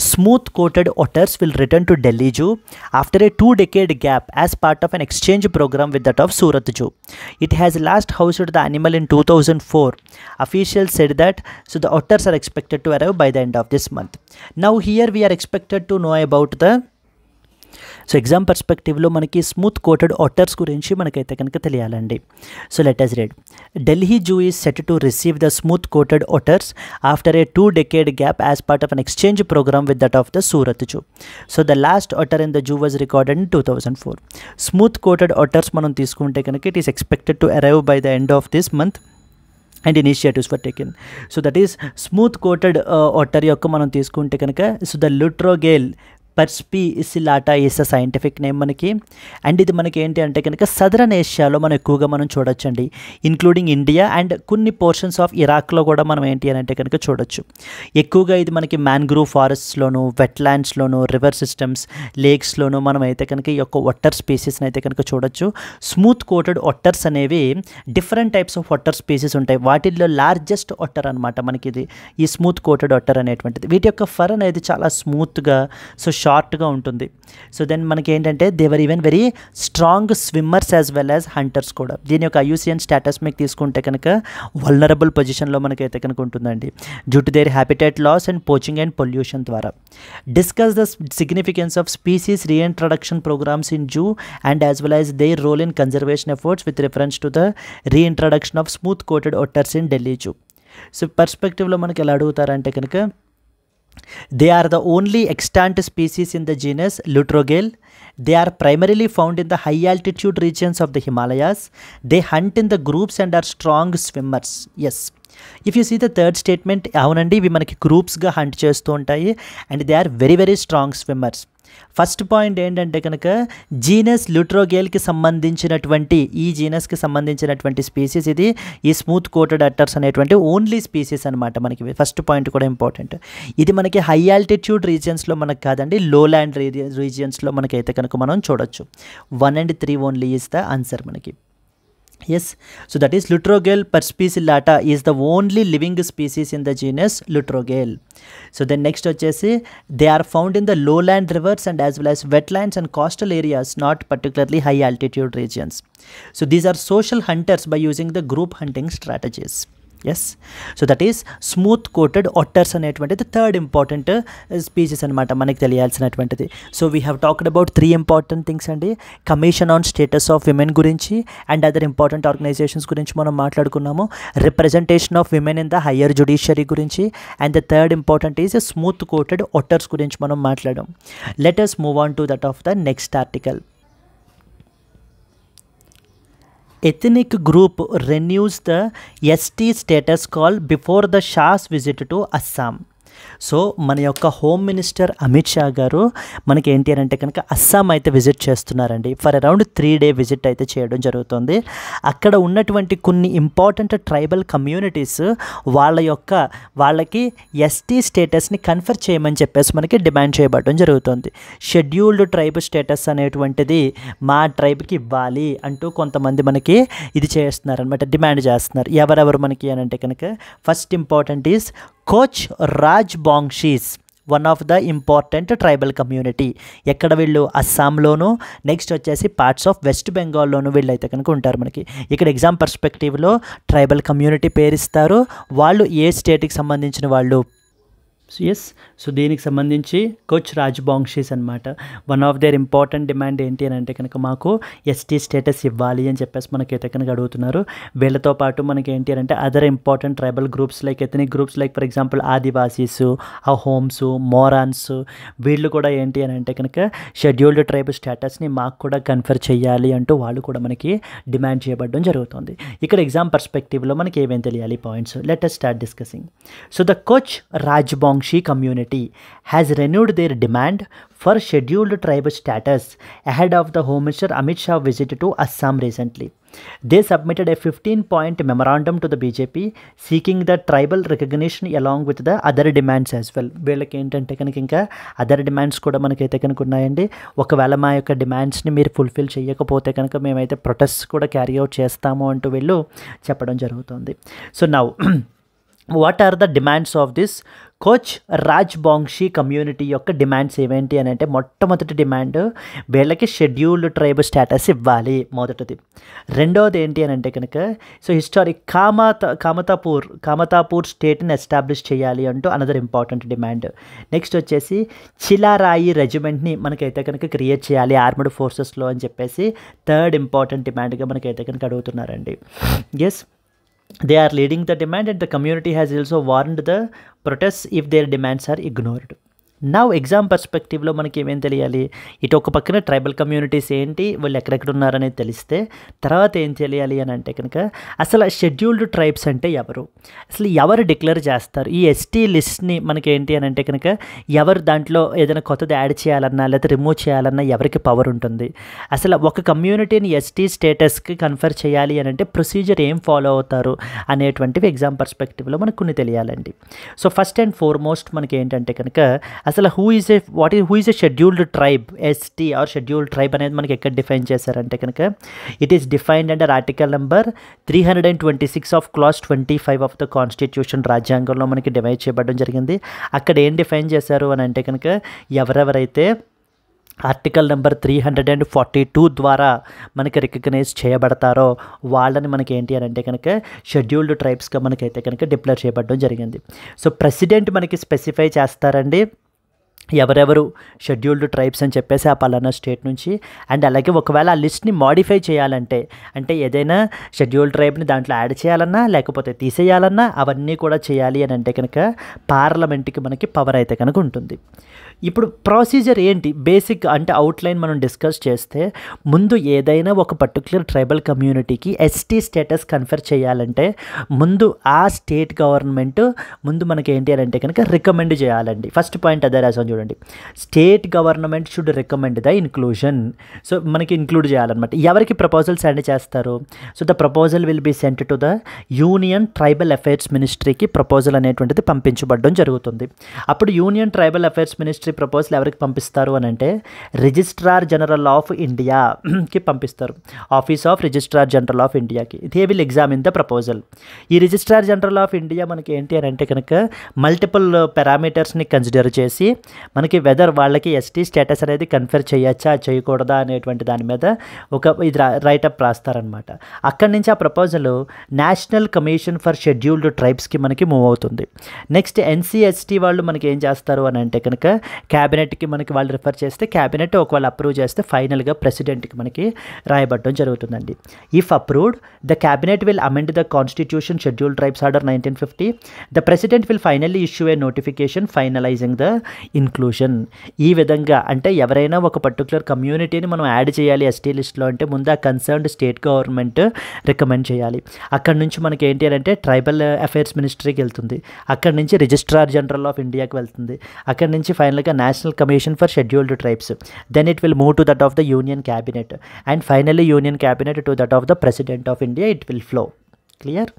Smooth coated otters will return to Delhi zoo after a 2-decade gap as part of an exchange programme with that of Surat zoo. It has last housed the animal in 2004. Officials said that so the otters are expected to arrive by the end of this month. Now here we are expected to know about the so exam పర్స్పెక్టివ్లో మనకి స్మూత్ కోటెడ్ ఆటర్స్ గురించి మనకైతే కనుక తెలియాలండి. So let us read. Delhi Zoo is set to receive the smooth coated otters after a 2-decade gap as part of an exchange program with that of the Surat Zoo. So the last otter in the zoo was recorded in 2004. Smooth coated otters మనం తీసుకుంటే కనుక it is expected to arrive by the end of this month and initiatives were taken. So that is smooth coated otter యొక్క మనం తీసుకుంటే కనుక so the Lutrogale perspicillata is a scientific name మనకి. అండ్ ఇది మనకి ఏంటి అంటే కనుక సదరన్ ఏషియాలో మనం ఎక్కువగా మనం చూడొచ్చండి, ఇంక్లూడింగ్ ఇండియా అండ్ కొన్ని పోర్షన్స్ ఆఫ్ ఇరాక్లో కూడా మనం ఏంటి అని అంటే కనుక చూడొచ్చు. ఎక్కువగా ఇది మనకి మ్యాంగ్రూవ్ ఫారెస్ట్స్లోను, వెట్లాండ్స్లోను, రివర్ సిస్టమ్స్, లేక్స్లోను మనం అయితే కనుక ఈ యొక్క ఒట్టర్ స్పీసీస్ని అయితే కనుక చూడొచ్చు. స్మూత్ కోటెడ్ ఒట్టర్స్ అనేవి different types of otter species ఉంటాయి. వాటిల్లో లార్జెస్ట్ ఒట్టర్ అనమాట మనకి ఇది ఈ స్మూత్ కోటెడ్ ఒట్టర్ అనేటువంటిది. వీటి యొక్క ఫర్ అనేది చాలా స్మూత్గా, సో షార్ట్గా ఉంటుంది. సో దెన్ మనకి ఏంటంటే they are even very strong swimmers as well as hunters కూడా. దీని యొక్క IUCN స్టేటస్ మీకు తీసుకుంటే కనుక వల్నరబుల్ పొజిషన్లో మనకైతే కనుక ఉంటుందండి due to their habitat loss and poaching and pollution ద్వారా. Discuss the significance of species reintroduction programmes in zoo and as well as their role in conservation efforts with reference to the reintroduction of smooth coated otters in Delhi zoo. So పర్స్పెక్టివ్లో మనకి ఎలా అడుగుతారంటే కనుక they are the only extant species in the genus Lutrogale. They are primarily found in the high altitude regions of the Himalayas. They hunt in the groups and are strong swimmers. Yes. If you see the third statement, అవునండి ఇవి మనకి గ్రూప్స్గా హంట్ చేస్తూ ఉంటాయి and they are very very strong swimmers. First point ఏంటంటే కనుక జీనస్ లుట్రోగేల్కి సంబంధించినటువంటి ఈ జీనస్కి సంబంధించినటువంటి స్పీసీస్ ఇది ఈ స్మూత్ కోటెడ్ అట్టర్స్ అనేటువంటి ఓన్లీ స్పీసీస్ అనమాట. మనకి ఫస్ట్ పాయింట్ కూడా ఇంపార్టెంట్. ఇది మనకి హై ఆల్టిట్యూడ్ రీజియన్స్లో మనకు కాదండి, లో ల్యాండ్ రీజియన్స్లో మనకైతే కనుక మనం చూడొచ్చు. 1 and 3 only is the answer మనకి. Yes, so that is Lutrogale perspicillata is the only living species in the genus Lutrogale. So then next వచ్చేసి they are found in the lowland rivers and as well as wetlands and coastal areas, not particularly high altitude regions. So these are social hunters by using the group hunting strategies. Yes, so that is smooth coated otters అనేటువంటిది థర్డ్ ఇంపార్టెంట్ స్పీసీస్ అనమాట మనకి తెలియాల్సినటువంటిది. So we have talked about 3 important things అండి. Commission on status of women గురించి అండ్ అదర్ ఇంపార్టెంట్ ఆర్గనైజేషన్స్ గురించి మనం మాట్లాడుకున్నాము. Representation of women in the higher judiciary గురించి and the third important is smooth coated otters గురించి మనం మాట్లాడాం. Let us move on to that of the next article. Ethnic group renews the ST status call before the Shah's visit to Assam. So మన యొక్క హోమ్ మినిస్టర్ అమిత్ షా గారు మనకి ఏంటి అని అంటే కనుక అస్సాం అయితే విజిట్ చేస్తున్నారండి. ఫర్ అరౌండ్ 3 day విజిట్ అయితే చేయడం జరుగుతుంది. అక్కడ ఉన్నటువంటి కొన్ని ఇంపార్టెంట్ ట్రైబల్ కమ్యూనిటీస్ వాళ్ళకి ఎస్టీ స్టేటస్ని కన్ఫర్ చేయమని చెప్పేసి మనకి డిమాండ్ చేయబడడం జరుగుతుంది. షెడ్యూల్డ్ ట్రైబ్ స్టేటస్ అనేటువంటిది మా ట్రైబ్కి ఇవ్వాలి అంటూ కొంతమంది మనకి ఇది చేస్తున్నారనమాట, డిమాండ్ చేస్తున్నారు. ఎవరెవరు మనకి అని అంటే కనుక first important is Koch Rajbongshis, one of the important tribal community. ఎక్కడ వీళ్ళు అస్సాంలోను, నెక్స్ట్ వచ్చేసి పార్ట్స్ ఆఫ్ వెస్ట్ బెంగాల్లోను వీళ్ళైతే కనుక ఉంటారు. మనకి ఇక్కడ ఎగ్జామ్ పర్స్పెక్టివ్లో ట్రైబల్ కమ్యూనిటీ పేరిస్తారు, వాళ్ళు ఏ స్టేట్కి సంబంధించిన వాళ్ళు. ఎస్, సో దీనికి సంబంధించి కోచ్ రాజ్బాంగ్షీస్ అనమాట. One of their important demand ఏంటి అని అంటే కనుక మాకు ఎస్టీ స్టేటస్ ఇవ్వాలి అని చెప్పేసి మనకైతే కనుక అడుగుతున్నారు. వీళ్ళతో పాటు మనకి ఏంటి అని అంటే other important tribal groups like ethnic groups like for example Adivasis, Ahoms, Morans, వీళ్ళు కూడా ఏంటి అని అంటే కనుక షెడ్యూల్డ్ ట్రైబ్ స్టేటస్ని మాకు కూడా కన్ఫర్ చేయాలి అంటూ వాళ్ళు కూడా మనకి డిమాండ్ చేయబడడం జరుగుతుంది. ఇక్కడ ఎగ్జామ్ పర్స్పెక్టివ్లో మనకి ఏమేం తెలియాలి పాయింట్స్. Let us start discussing. So the Koch Rajbongshi community has renewed their demand for scheduled tribe status ahead of the Home Minister Amit Shah visit to Assam recently. They submitted a 15-point memorandum to the BJP seeking the tribal recognition along with the other demands as well. వీళ్ళకి ఏంటంటే కనుక ఇంకా అదర్ డిమాండ్స్ కూడా మనకైతే కనుక ఉన్నాయండి. ఒకవేళ మా యొక్క డిమాండ్స్ని మీరు ఫుల్ఫిల్ చేయకపోతే కనుక మేమైతే ప్రొటెస్ట్ కూడా క్యారీ అవుట్ చేస్తాము అంటూ వీళ్ళు చెప్పడం జరుగుతుంది. So now what are the demands of this Koch Rajbongshi community యొక్క డిమాండ్స్ ఏమేంటి అని అంటే మొట్టమొదటి డిమాండ్ వీళ్ళకి షెడ్యూల్డ్ ట్రైబ్ స్టేటస్ ఇవ్వాలి మొదటిది. రెండవది ఏంటి అని అంటే కనుక సో హిస్టారిక్ కామతాపూర్ స్టేట్ని ఎస్టాబ్లిష్ చేయాలి అంటూ అనదర్ ఇంపార్టెంట్ డిమాండ్. నెక్స్ట్ వచ్చేసి చిలారాయి రెజిమెంట్ని మనకైతే కనుక క్రియేట్ చేయాలి ఆర్మ్డ్ ఫోర్సెస్లో అని చెప్పేసి థర్డ్ ఇంపార్టెంట్ డిమాండ్గా మనకైతే కనుక అడుగుతున్నారండి. Yes, they are leading the demand and the community has also warned the protests if their demands are ignored. నా ఎగ్జామ్ పర్స్పెక్టివ్లో మనకి ఏమేం తెలియాలి, ఇటు ఒక పక్కన ట్రైబల్ కమ్యూనిటీస్ ఏంటి, వాళ్ళు ఎక్కడెక్కడ ఉన్నారనేది తెలిస్తే తర్వాత ఏం తెలియాలి అని అంటే కనుక అసలు షెడ్యూల్డ్ ట్రైబ్స్ అంటే ఎవరు, అసలు ఎవరు డిక్లేర్ చేస్తారు, ఈ ఎస్టీ లిస్ట్ని మనకి ఏంటి అని అంటే కనుక ఎవరు దాంట్లో ఏదైనా కొత్తది యాడ్ చేయాలన్నా లేదా రిమూవ్ చేయాలన్నా ఎవరికి పవర్ ఉంటుంది, అసలు ఒక కమ్యూనిటీని ఎస్టీ స్టేటస్కి కన్ఫర్ చేయాలి అని అంటే ప్రొసీజర్ ఏం ఫాలో అవుతారు అనేటువంటివి ఎగ్జామ్ పర్స్పెక్టివ్లో మనకు కొన్ని తెలియాలండి. సో ఫస్ట్ అండ్ ఫార్మోస్ట్ మనకి ఏంటంటే కనుక అసలు who is a scheduled tribe, ST or scheduled tribe అనేది మనకి ఎక్కడ డిఫైన్ చేశారంటే కనుక it is defined under article number 326 of class 25 of the constitution, రాజ్యాంగంలో మనకి డివైడ్ చేయబడడం జరిగింది. అక్కడ ఏం డిఫైన్ చేశారు అని అంటే కనుక ఎవరెవరైతే ఆర్టికల్ నెంబర్ 342 ద్వారా మనకి రికగ్నైజ్ చేయబడతారో వాళ్ళని మనకి ఏంటి అని అంటే కనుక షెడ్యూల్డ్ ట్రైబ్స్గా మనకైతే కనుక డిక్లేర్ చేయబడడం జరిగింది. సో ప్రెసిడెంట్ మనకి స్పెసిఫై చేస్తారండి ఎవరెవరు షెడ్యూల్డ్ ట్రైబ్స్ అని చెప్పేసి ఆ పలానా స్టేట్ నుంచి. అండ్ అలాగే ఒకవేళ ఆ లిస్ట్ని మాడిఫై చేయాలంటే, అంటే ఏదైనా షెడ్యూల్డ్ ట్రైబ్ని దాంట్లో యాడ్ చేయాలన్నా లేకపోతే తీసేయాలన్నా అవన్నీ కూడా చేయాలి అని అంటే కనుక పార్లమెంట్కి మనకి పవర్ అయితే కనుక ఉంటుంది. ఇప్పుడు ప్రొసీజర్ ఏంటి బేసిక్ అంటే అవుట్లైన్ మనం డిస్కస్ చేస్తే, ముందు ఏదైనా ఒక పర్టికులర్ ట్రైబల్ కమ్యూనిటీకి ఎస్టీ స్టేటస్ కన్ఫర్ చేయాలంటే ముందు ఆ స్టేట్ గవర్నమెంట్ ముందు మనకి ఏంటి అని అంటే కనుక రికమెండ్ చేయాలండి. ఫస్ట్ పాయింట్ అదే రాసాం చూడండి, state government should recommend the inclusion. So మనకి ఇంక్లూడ్ చేయాలన్నమాట. ఎవరికి ప్రపోజల్ సెండ్ చేస్తారు? So the proposal will be sent to the union tribal affairs మినిస్ట్రీకి ప్రపోజల్ అనేటువంటిది పంపించబడడం జరుగుతుంది. అప్పుడు union tribal affairs ministry proposal ఎవరికి పంపిస్తారు అని అంటే రిజిస్ట్రార్ జనరల్ ఆఫ్ ఇండియాకి పంపిస్తారు. Office of registrar general of ఇండియాకి. They will examine the proposal. ఈ రిజిస్ట్రార్ జనరల్ ఆఫ్ ఇండియా మనకి ఏంటి అని అంటే కనుక మల్టిపుల్ పారామీటర్స్ని కన్సిడర్ చేసి మనకి వెదర్ వాళ్ళకి ఎస్టీ స్టేటస్ అనేది కన్ఫర్ చేయొచ్చా చేయకూడదా అనేటువంటి దాని మీద ఒక ఇది రైటప్ రాస్తారనమాట. అక్కడి నుంచి ఆ proposal national commission for scheduled ట్రైబ్స్కి మనకి మూవ్ అవుతుంది. నెక్స్ట్ ఎన్సీఎస్టీ వాళ్ళు మనకి ఏం చేస్తారు అని అంటే కనుక క్యాబినెట్కి మనకి వాళ్ళు రిఫర్ చేస్తే క్యాబినెట్ ఒకవేళ అప్రూవ్ చేస్తే ఫైనల్గా ప్రెసిడెంట్కి మనకి రాయబడడం జరుగుతుందండి. If approved the cabinet will amend the constitution scheduled tribes order 1950. The president will finally issue A notification finalising the inclusion. ఈ విధంగా అంటే ఎవరైనా ఒక పర్టికులర్ కమ్యూనిటీని మనం యాడ్ చేయాలి ఎస్టీ లిస్ట్లో అంటే ముందు ఆ కన్సర్న్డ్ స్టేట్ గవర్నమెంట్ రికమెండ్ చేయాలి. అక్కడ నుంచి మనకి ఏంటి అంటే ట్రైబల్ అఫైర్స్ మినిస్ట్రీకి వెళ్తుంది. అక్కడి నుంచి రిజిస్ట్రార్ జనరల్ ఆఫ్ ఇండియాకి వెళ్తుంది. అక్కడి నుంచి ఫైనల్గా national commission for scheduled tribes. Then it will move to that of the union cabinet and finally union cabinet to that of the president of India. It will flow. Clear?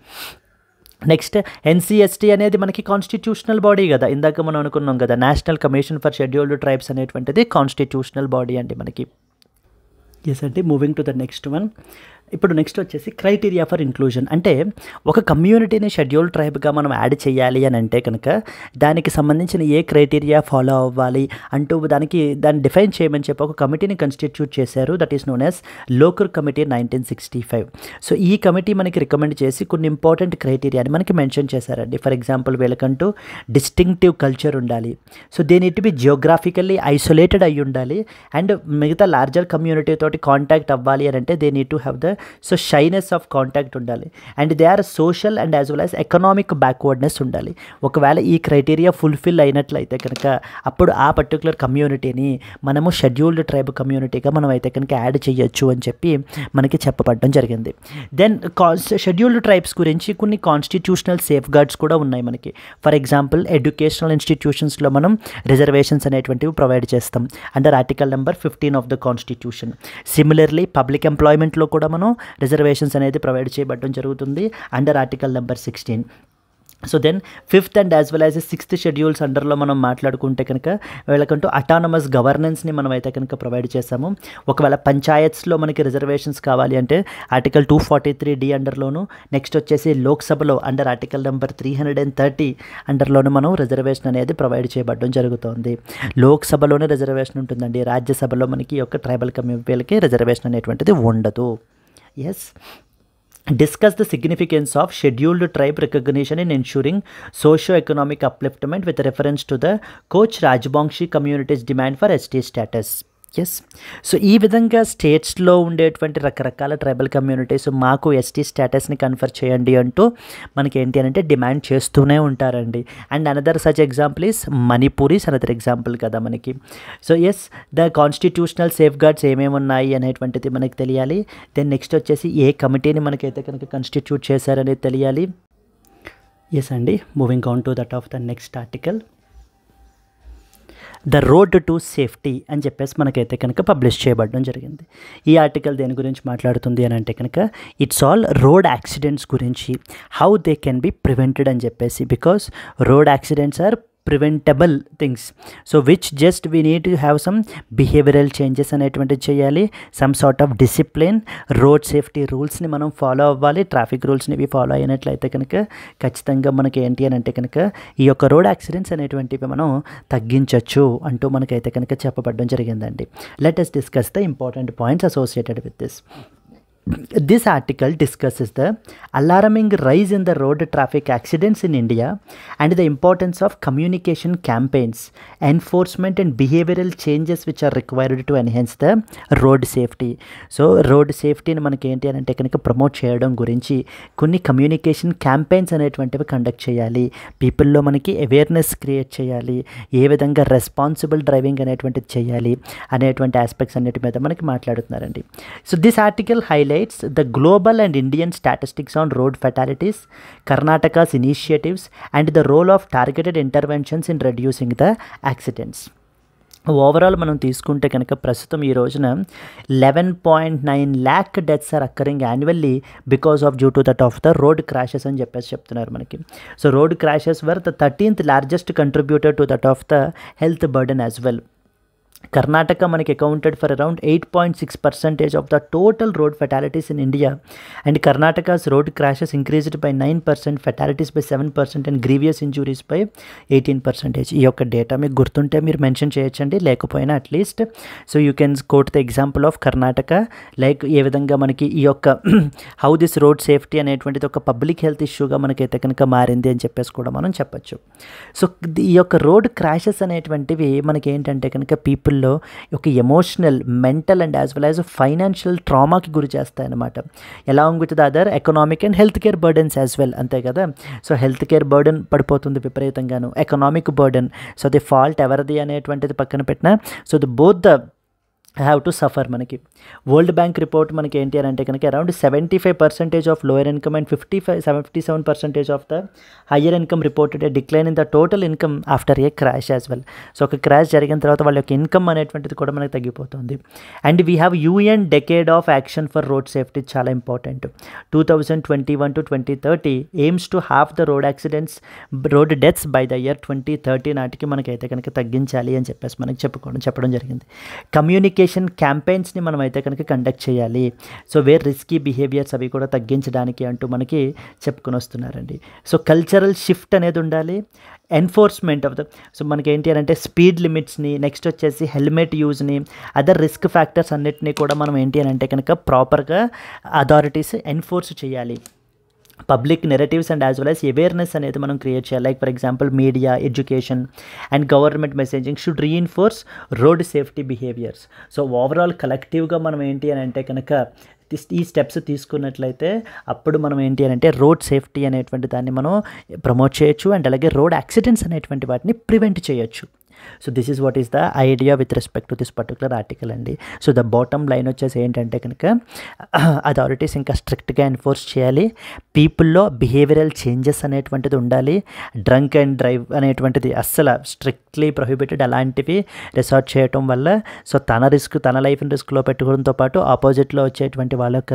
Next NCST అనేది మనకి కాన్స్టిట్యూషనల్ బాడీ కదా, ఇందాక మనం అనుకున్నాం కదా national commission for scheduled tribes అనేటువంటిది కాన్స్టిట్యూషనల్ బాడీ అండి మనకి. ఎస్ అండి. Moving to the next one. ఇప్పుడు నెక్స్ట్ వచ్చేసి క్రైటీరియా ఫర్ ఇంక్లూజన్. అంటే ఒక కమ్యూనిటీని షెడ్యూల్డ్ ట్రైబ్గా మనం యాడ్ చేయాలి అని అంటే కనుక దానికి సంబంధించిన ఏ క్రైటీరియా ఫాలో అవ్వాలి అంటూ దాన్ని డిఫైన్ చేయమని చెప్పి ఒక కమిటీని కన్స్టిట్యూట్ చేశారు. That is known as Lokur committee 1965. So ఈ కమిటీ మనకి రికమెండ్ చేసి కొన్ని ఇంపార్టెంట్ క్రైటీరియాని మనకి మెన్షన్ చేశారండి. ఫర్ ఎగ్జాంపుల్ వీళ్ళకంటూ డిస్టింక్టివ్ కల్చర్ ఉండాలి. So they need to be geographically isolated అయ్యి ఉండాలి. అండ్ మిగతా లార్జర్ కమ్యూనిటీ తోటి కాంటాక్ట్ అవ్వాలి అని అంటే they need to have the shyness of contact ఉండాలి. And they are social and as well as economic backwardness ఉండాలి. ఒకవేళ ఈ క్రైటీరియా ఫుల్ఫిల్ అయినట్లయితే కనుక అప్పుడు ఆ పర్టికులర్ కమ్యూనిటీని మనము షెడ్యూల్డ్ ట్రైబ్ కమ్యూనిటీగా మనం అయితే కనుక యాడ్ చేయొచ్చు అని చెప్పి మనకి చెప్పబడడం జరిగింది. దెన్ షెడ్యూల్డ్ ట్రైబ్స్ గురించి కొన్ని కాన్స్టిట్యూషనల్ సేఫ్ గార్డ్స్ కూడా ఉన్నాయి మనకి. ఫర్ ఎగ్జాంపుల్ ఎడ్యుకేషనల్ ఇన్స్టిట్యూషన్స్లో మనం రిజర్వేషన్స్ అనేటువంటివి ప్రొవైడ్ చేస్తాం under article number 15 of the constitution. Similarly public ఎంప్లాయ్మెంట్లో కూడా మనం రిజర్వేషన్స్ అనేది ప్రొవైడ్ చేయబడడం జరుగుతుంది under article number 16. So then 5th and as well as 6th schedules అండర్లో మనం మాట్లాడుకుంటే కనుక వీళ్ళకంటూ అటానమస్ గవర్నెన్స్ని మనం అయితే కనుక ప్రొవైడ్ చేస్తాము. ఒకవేళ పంచాయత్స్లో మనకి రిజర్వేషన్స్ కావాలి అంటే ఆర్టికల్ 243D అండర్లోను, నెక్స్ట్ వచ్చేసి లోక్సభలో అండర్ ఆర్టికల్ నెంబర్ 330 అండర్లోను మనం రిజర్వేషన్ అనేది ప్రొవైడ్ చేయబడడం జరుగుతుంది. లోక్సభలోనే రిజర్వేషన్ ఉంటుందండి. రాజ్యసభలో మనకి యొక్క ట్రైబల్ కమ్యూనిటీలకి రిజర్వేషన్ అనేటువంటిది ఉండదు. Yes. Discuss the significance of scheduled tribe recognition in ensuring socio-economic upliftment with reference to the Koch Rajbongshi community's demand for ST status. Yes. So ఈ విధంగా స్టేట్స్లో ఉండేటువంటి రకరకాల ట్రైబల్ కమ్యూనిటీస్ మాకు ఎస్టీ స్టేటస్ని కన్ఫర్ చేయండి అంటూ మనకి ఏంటి అని అంటే డిమాండ్ చేస్తూనే ఉంటారండి. And another such example is Manipuris another example కదా మనకి. So yes, the constitutional safeguards ఏమేమి ఉన్నాయి అనేటువంటిది మనకి తెలియాలి. దెన్ నెక్స్ట్ వచ్చేసి ఏ కమిటీని మనకైతే కనుక కన్స్టిట్యూట్ చేశారనేది తెలియాలి. ఎస్ అండి. Moving on to that of the next article, the road to safety అని చెప్పేసి మనకైతే కనుక పబ్లిష్ చేయబడడం జరిగింది. ఈ ఆర్టికల్ దేని గురించి మాట్లాడుతుంది అని అంటే కనుక ఇట్స్ ఆల్ రోడ్ యాక్సిడెంట్స్ గురించి, how they can be prevented అని చెప్పేసి. Because road accidents are preventable things. So which just we need to have some behavioural changes అనేటువంటిది చేయాలి, some sort of discipline, road safety రూల్స్ని మనం ఫాలో అవ్వాలి. ట్రాఫిక్ రూల్స్ని ఇవి ఫాలో అయినట్లయితే కనుక ఖచ్చితంగా మనకి ఏంటి అని అంటే కనుక ఈ యొక్క రోడ్ యాక్సిడెంట్స్ అనేటువంటివి మనం తగ్గించవచ్చు అంటూ మనకైతే కనుక చెప్పబడడం జరిగిందండి. Let us discuss the important points associated with this. This article discusses the alarming rise in the road traffic accidents in India and the importance of communication campaigns, enforcement and behavioral changes which are required to enhance the road safety. So road safety ni manaki enti ante kanaka promote cheyadam gurinchi konni communication campaigns అనేటువంటివి కండక్ట్ చేయాలి. పీపుల్లో మనకి అవేర్నెస్ క్రియేట్ చేయాలి, ఏ విధంగా రెస్పాన్సిబుల్ డ్రైవింగ్ అనేటువంటిది చేయాలి అనేటువంటి ఆస్పెక్ట్స్ అన్నిటి మీద మనకి మాట్లాడుతున్నారండి. So this article highlights the global and Indian statistics on road fatalities, Karnataka's initiatives and the role of targeted interventions in reducing the accidents. Overall మనం తీసుకుంటే కనుక ప్రస్తుతం ఈ రోజున 11.9 lakh deaths are occurring annually because of due to that of the road crashes అని చెప్పేసి చెప్తున్నారు మనకి. So road crashes were the 13th largest contributor to that of the health burden as well. Karnataka manaki accounted for around 8.6% of the total road fatalities in India, and Karnataka's road crashes increased by 9%, fatalities by 7% and grievous injuries by 18%. ఈ యొక్క డేటా మీకు గుర్తుంటే మీరు మెన్షన్ చేయొచ్చండి, లేకపోయినా at least so you can coat the example of Karnataka, like ఏ విధంగా మనకి ఈ యొక్క హౌ దిస్ రోడ్ సేఫ్టీ అనేటువంటిది ఒక పబ్లిక్ హెల్త్ ఇష్యూగా మనకైతే కనుక మారింది అని చెప్పేసి కూడా మనం చెప్పచ్చు. సో ఈ యొక్క రోడ్ క్రాషెస్ అనేటువంటివి మనకి ఏంటంటే కనుక పీపుల్లో ఒక emotional, mental and as well as financial ట్రామాకి గురి చేస్తాయన్నమాట. Along with the other economic and health care burdens as well, అంతే కదా. సో హెల్త్ కేర్ బర్డెన్ పడిపోతుంది విపరీతంగాను, economic burden. So the fault ఎవరిది అనేటువంటిది పక్కన పెట్టిన, so the both the have to suffer. మనకి వరల్డ్ బ్యాంక్ రిపోర్ట్ మనకి ఏంటి అని అంటే కనుక around 75% of lower income and 57% of the higher income reported A decline in the total income after a crash as well. So ఒక క్రాష్ జరిగిన తర్వాత వాళ్ళ యొక్క ఇన్కమ్ అనేటువంటిది కూడా మనకి తగ్గిపోతుంది. And we have UN decade of action for road safety, చాలా important. 2021 to 2030 aims to half the road accidents, road deaths by the year 2030 నాటికి మనకైతే కనుక తగ్గించాలి అని చెప్పేసి మనకి చెప్పడం జరిగింది. కమ్యూనికేషన్ క్యాంపెయిన్స్ని మనం అయితే కనుక కండక్ట్ చేయాలి. సో వేర్ రిస్కీ బిహేవియర్స్ అవి కూడా తగ్గించడానికి అంటూ మనకి చెప్పుకొని వస్తున్నారండి. సో కల్చరల్ షిఫ్ట్ అనేది ఉండాలి. ఎన్ఫోర్స్మెంట్ ఆఫ్ ద, సో మనకి ఏంటి అని అంటే స్పీడ్ లిమిట్స్ని, నెక్స్ట్ వచ్చేసి హెల్మెట్ యూజ్ని, అదర్ రిస్క్ ఫ్యాక్టర్స్ అన్నిటినీ కూడా మనం ఏంటి అని అంటే కనుక ప్రాపర్గా అథారిటీస్ ఎన్ఫోర్స్ చేయాలి. Public narratives and as well as awareness అనేది మనం క్రియేట్ చేయాలి. Like for example media, education and government messaging should reinforce road safety behaviours. So overall కలెక్టివ్గా మనం ఏంటి అని అంటే కనుక ఈ స్టెప్స్ తీసుకున్నట్లయితే అప్పుడు మనం ఏంటి అని అంటే రోడ్ సేఫ్టీ అనేటువంటి దాన్ని మనం ప్రమోట్ చేయొచ్చు, అండ్ అలాగే రోడ్ యాక్సిడెంట్స్ అనేటువంటి వాటిని ప్రివెంట్ చేయొచ్చు. So this is what is the idea with respect to this particular article అండి. సో ద బాటమ్ లైన్ వచ్చేసి ఏంటంటే కనుక అథారిటీస్ ఇంకా స్ట్రిక్ట్గా ఎన్ఫోర్స్ చేయాలి, పీపుల్లో బిహేవియరల్ చేంజెస్ అనేటువంటిది ఉండాలి, డ్రంక్ అండ్ డ్రైవ్ అనేటువంటిది అస్సలు స్ట్రిక్ట్లీ ప్రొహిబిటెడ్, అలాంటివి రిసార్ట్ చేయటం వల్ల సో తన లైఫ్ని రిస్క్లో పెట్టుకోవడంతో పాటు ఆపోజిట్లో వచ్చేటువంటి వాళ్ళ యొక్క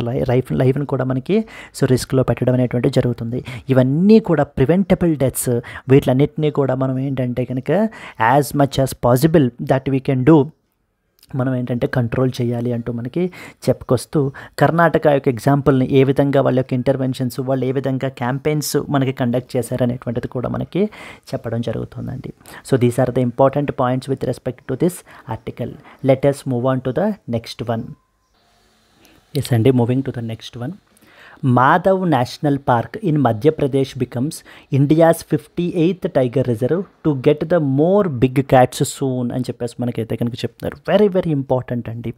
లైఫ్ని కూడా మనకి సో రిస్క్లో పెట్టడం అనేటువంటిది జరుగుతుంది. ఇవన్నీ కూడా ప్రివెంటబుల్ డెత్స్, వీటిలన్నిటినీ కూడా మనం ఏంటంటే కనుక as much as possible that we can do మనం ఏంటంటే కంట్రోల్ చేయాలి అంటూ మనకి చెప్పుకొస్తూ కర్ణాటక యొక్క ఎగ్జాంపుల్ని ఏ విధంగా వాళ్ళ యొక్క ఇంటర్వెన్షన్స్, వాళ్ళు ఏ విధంగా క్యాంపెయిన్స్ మనకి కండక్ట్ చేశారనేటువంటిది కూడా మనకి చెప్పడం జరుగుతుందండి. So these are the important points with respect to this article. Let us move on to the next one. Yes అండి, moving to the next one. Madhav national park in Madhya Pradesh becomes India's 58th tiger reserve to get the more big cats soon అని చెప్పేసి మనకైతే కనుక చెప్తున్నారు. వెరీ వెరీ ఇంపార్టెంట్ అండి.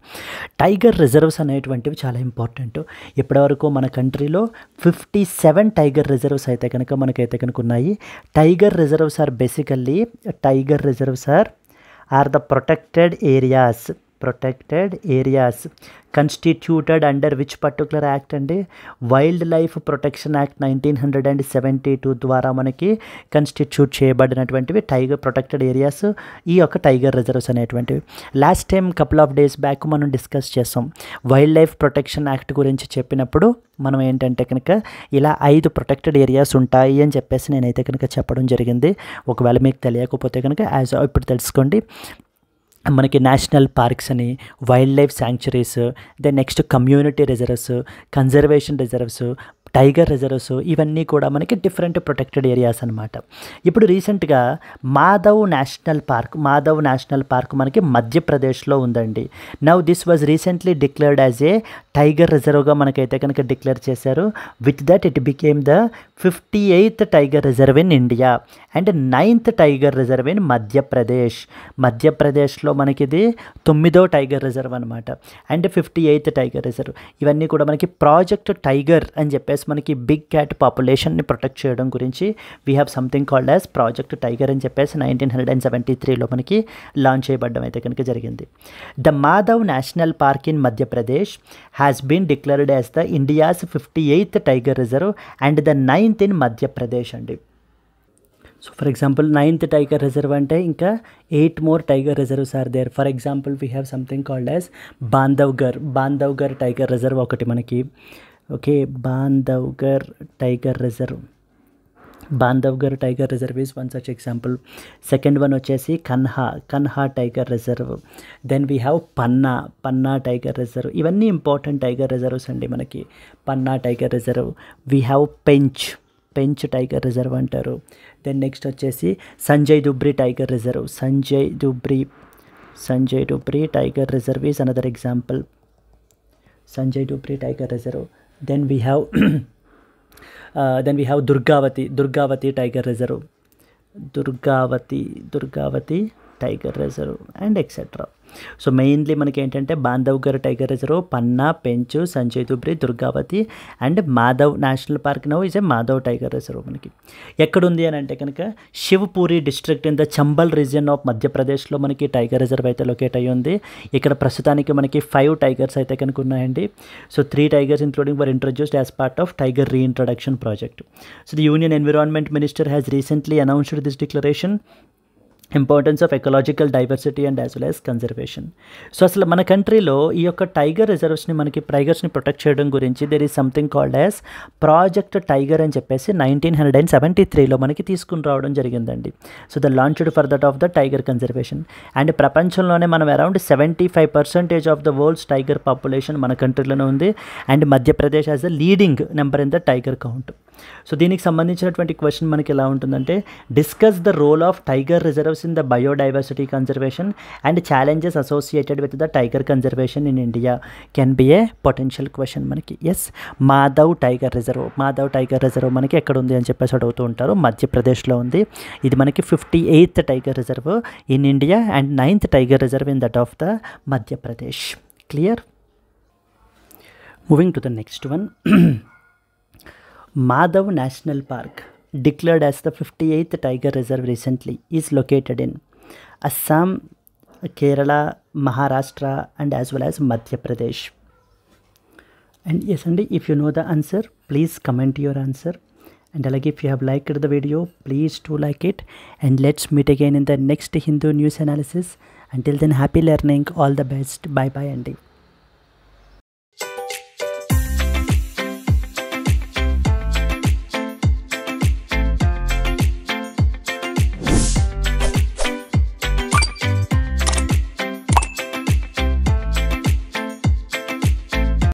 టైగర్ రిజర్వ్స్ అనేటువంటివి చాలా ఇంపార్టెంట్. ఇప్పటివరకు మన కంట్రీలో 57 టైగర్ రిజర్వ్స్ అయితే కనుక మనకైతే కనుక ఉన్నాయి. Tiger reserves are basically, tiger reserves are the protected areas protected areas constituted under which particular act అండి? వైల్డ్ లైఫ్ ప్రొటెక్షన్ యాక్ట్ 1972 ద్వారా మనకి కన్స్టిట్యూట్ చేయబడినటువంటివి టైగర్ ప్రొటెక్టెడ్ ఏరియాస్, ఈ యొక్క టైగర్ రిజర్వ్స్ అనేటువంటివి. Last time couple of days back మనం డిస్కస్ చేసాం. వైల్డ్ లైఫ్ ప్రొటెక్షన్ యాక్ట్ గురించి చెప్పినప్పుడు మనం ఏంటంటే కనుక ఇలా 5 ప్రొటెక్టెడ్ ఏరియాస్ ఉంటాయి అని చెప్పేసి నేనైతే కనుక చెప్పడం జరిగింది. ఒకవేళ మీకు తెలియకపోతే కనుక ఇప్పుడు తెలుసుకోండి. మనకి నేషనల్ పార్క్స్ అని, wildlife sanctuaries, then next community reserves, conservation reserves, tiger reserves, ఇవన్నీ కూడా మనకి డిఫరెంట్ ప్రొటెక్టెడ్ ఏరియాస్ అనమాట. ఇప్పుడు రీసెంట్గా మాధవ్ నేషనల్ పార్క్ మనకి మధ్యప్రదేశ్లో ఉందండి. Now this was recently declared as a tiger రిజర్వ్గా మనకైతే కనుక డిక్లేర్ చేశారు. With that it became the 58th tiger reserve in India and 9th tiger reserve in మధ్యప్రదేశ్లో మనకి ఇది 9వ టైగర్ రిజర్వ్ అనమాట. And 58th tiger reserve. ఇవన్నీ కూడా మనకి ప్రాజెక్ట్ టైగర్ అని చెప్పేసి మనకి బిగ్ క్యాట్ పాపులేషన్ని ప్రొటెక్ట్ చేయడం గురించి we have something called as project tiger అని చెప్పేసి 1973లో మనకి లాంచ్ చేయబడడం అయితే కనుక జరిగింది. The Madhav national park in Madhya Pradesh has been declared as the India's 58th tiger reserve and the 9th in Madhya Pradesh అండి. So for example 9th tiger reserve అంటే ఇంకా 8 more tiger reserves are there. For example we have something called as Bandhavgarh tiger reserve ఒకటి మనకి. Okay, Bandhavgarh tiger reserve is one such example. Second one వచ్చేసి Kanha tiger reserve. Then we have Panna tiger reserve. ఇవన్నీ ఇంపార్టెంట్ టైగర్ రిజర్వ్స్ అండి మనకి. Panna tiger reserve. We have Pench tiger reserve అంటారు. దెన్ నెక్స్ట్ వచ్చేసి Sanjay Dubri tiger reserve. Sanjay Dubri tiger reserve is another example. Sanjay Dubri tiger reserve. Then we have Durgavati Tiger Reserve, Durgavati Tiger Reserve and etc. So mainly మనకి ఏంటంటే Bandhavgarh tiger reserve, Panna, Pench, Sanjay Dubri, Durgavati and Madhav national park now is a Madhav tiger reserve. మనకి ఎక్కడుంది అని అంటే కనుక Shivpuri district in the Chambal region of మధ్యప్రదేశ్లో మనకి టైగర్ రిజర్వ్ అయితే లొకేట్ అయ్యి ఉంది. ఇక్కడ ప్రస్తుతానికి మనకి 5 టైగర్స్ అయితే కనుక ఉన్నాయండి. So 3 tigers including were introduced as part of tiger reintroduction project. So the union environment minister has recently announced this declaration, importance of ecological diversity and as well as conservation. So అసలు మన కంట్రీలో ఈ యొక్క టైగర్ రిజర్వ్స్ని టైగర్స్ని ప్రొటెక్ట్ చేయడం గురించి there is something called as project tiger అని చెప్పేసి 1973లో మనకి తీసుకుని రావడం జరిగిందండి. So the launched for that of the tiger conservation. And ప్రపంచంలోనే మనం around 75% of the world's tiger population మన కంట్రీలోనే ఉంది. And Madhya Pradesh as the leading number in the tiger count. So దీనికి సంబంధించినటువంటి క్వశ్చన్ మనకి ఎలా ఉంటుందంటే, discuss the role of tiger reserves in the biodiversity conservation and challenges associated with the tiger conservation in India can be a potential question మనకి. ఎస్, మాధవ్ టైగర్ రిజర్వ్ మనకి ఎక్కడ ఉంది అని చెప్పేసి అడుగుతూ ఉంటారు. మధ్యప్రదేశ్లో ఉంది. ఇది మనకి 58th tiger reserve in India and 9th tiger reserve in that of the Madhya Pradesh. Clear? Moving to the next one. Madhav National Park, declared as the 58th Tiger Reserve recently, is located in Assam, Kerala, Maharashtra and as well as Madhya Pradesh. And yes, and if you know the answer, please comment your answer. And like if you have liked the video, please do like it. And let's meet again in the next Hindu news analysis. Until then, happy learning. All the best. Bye bye, Andy.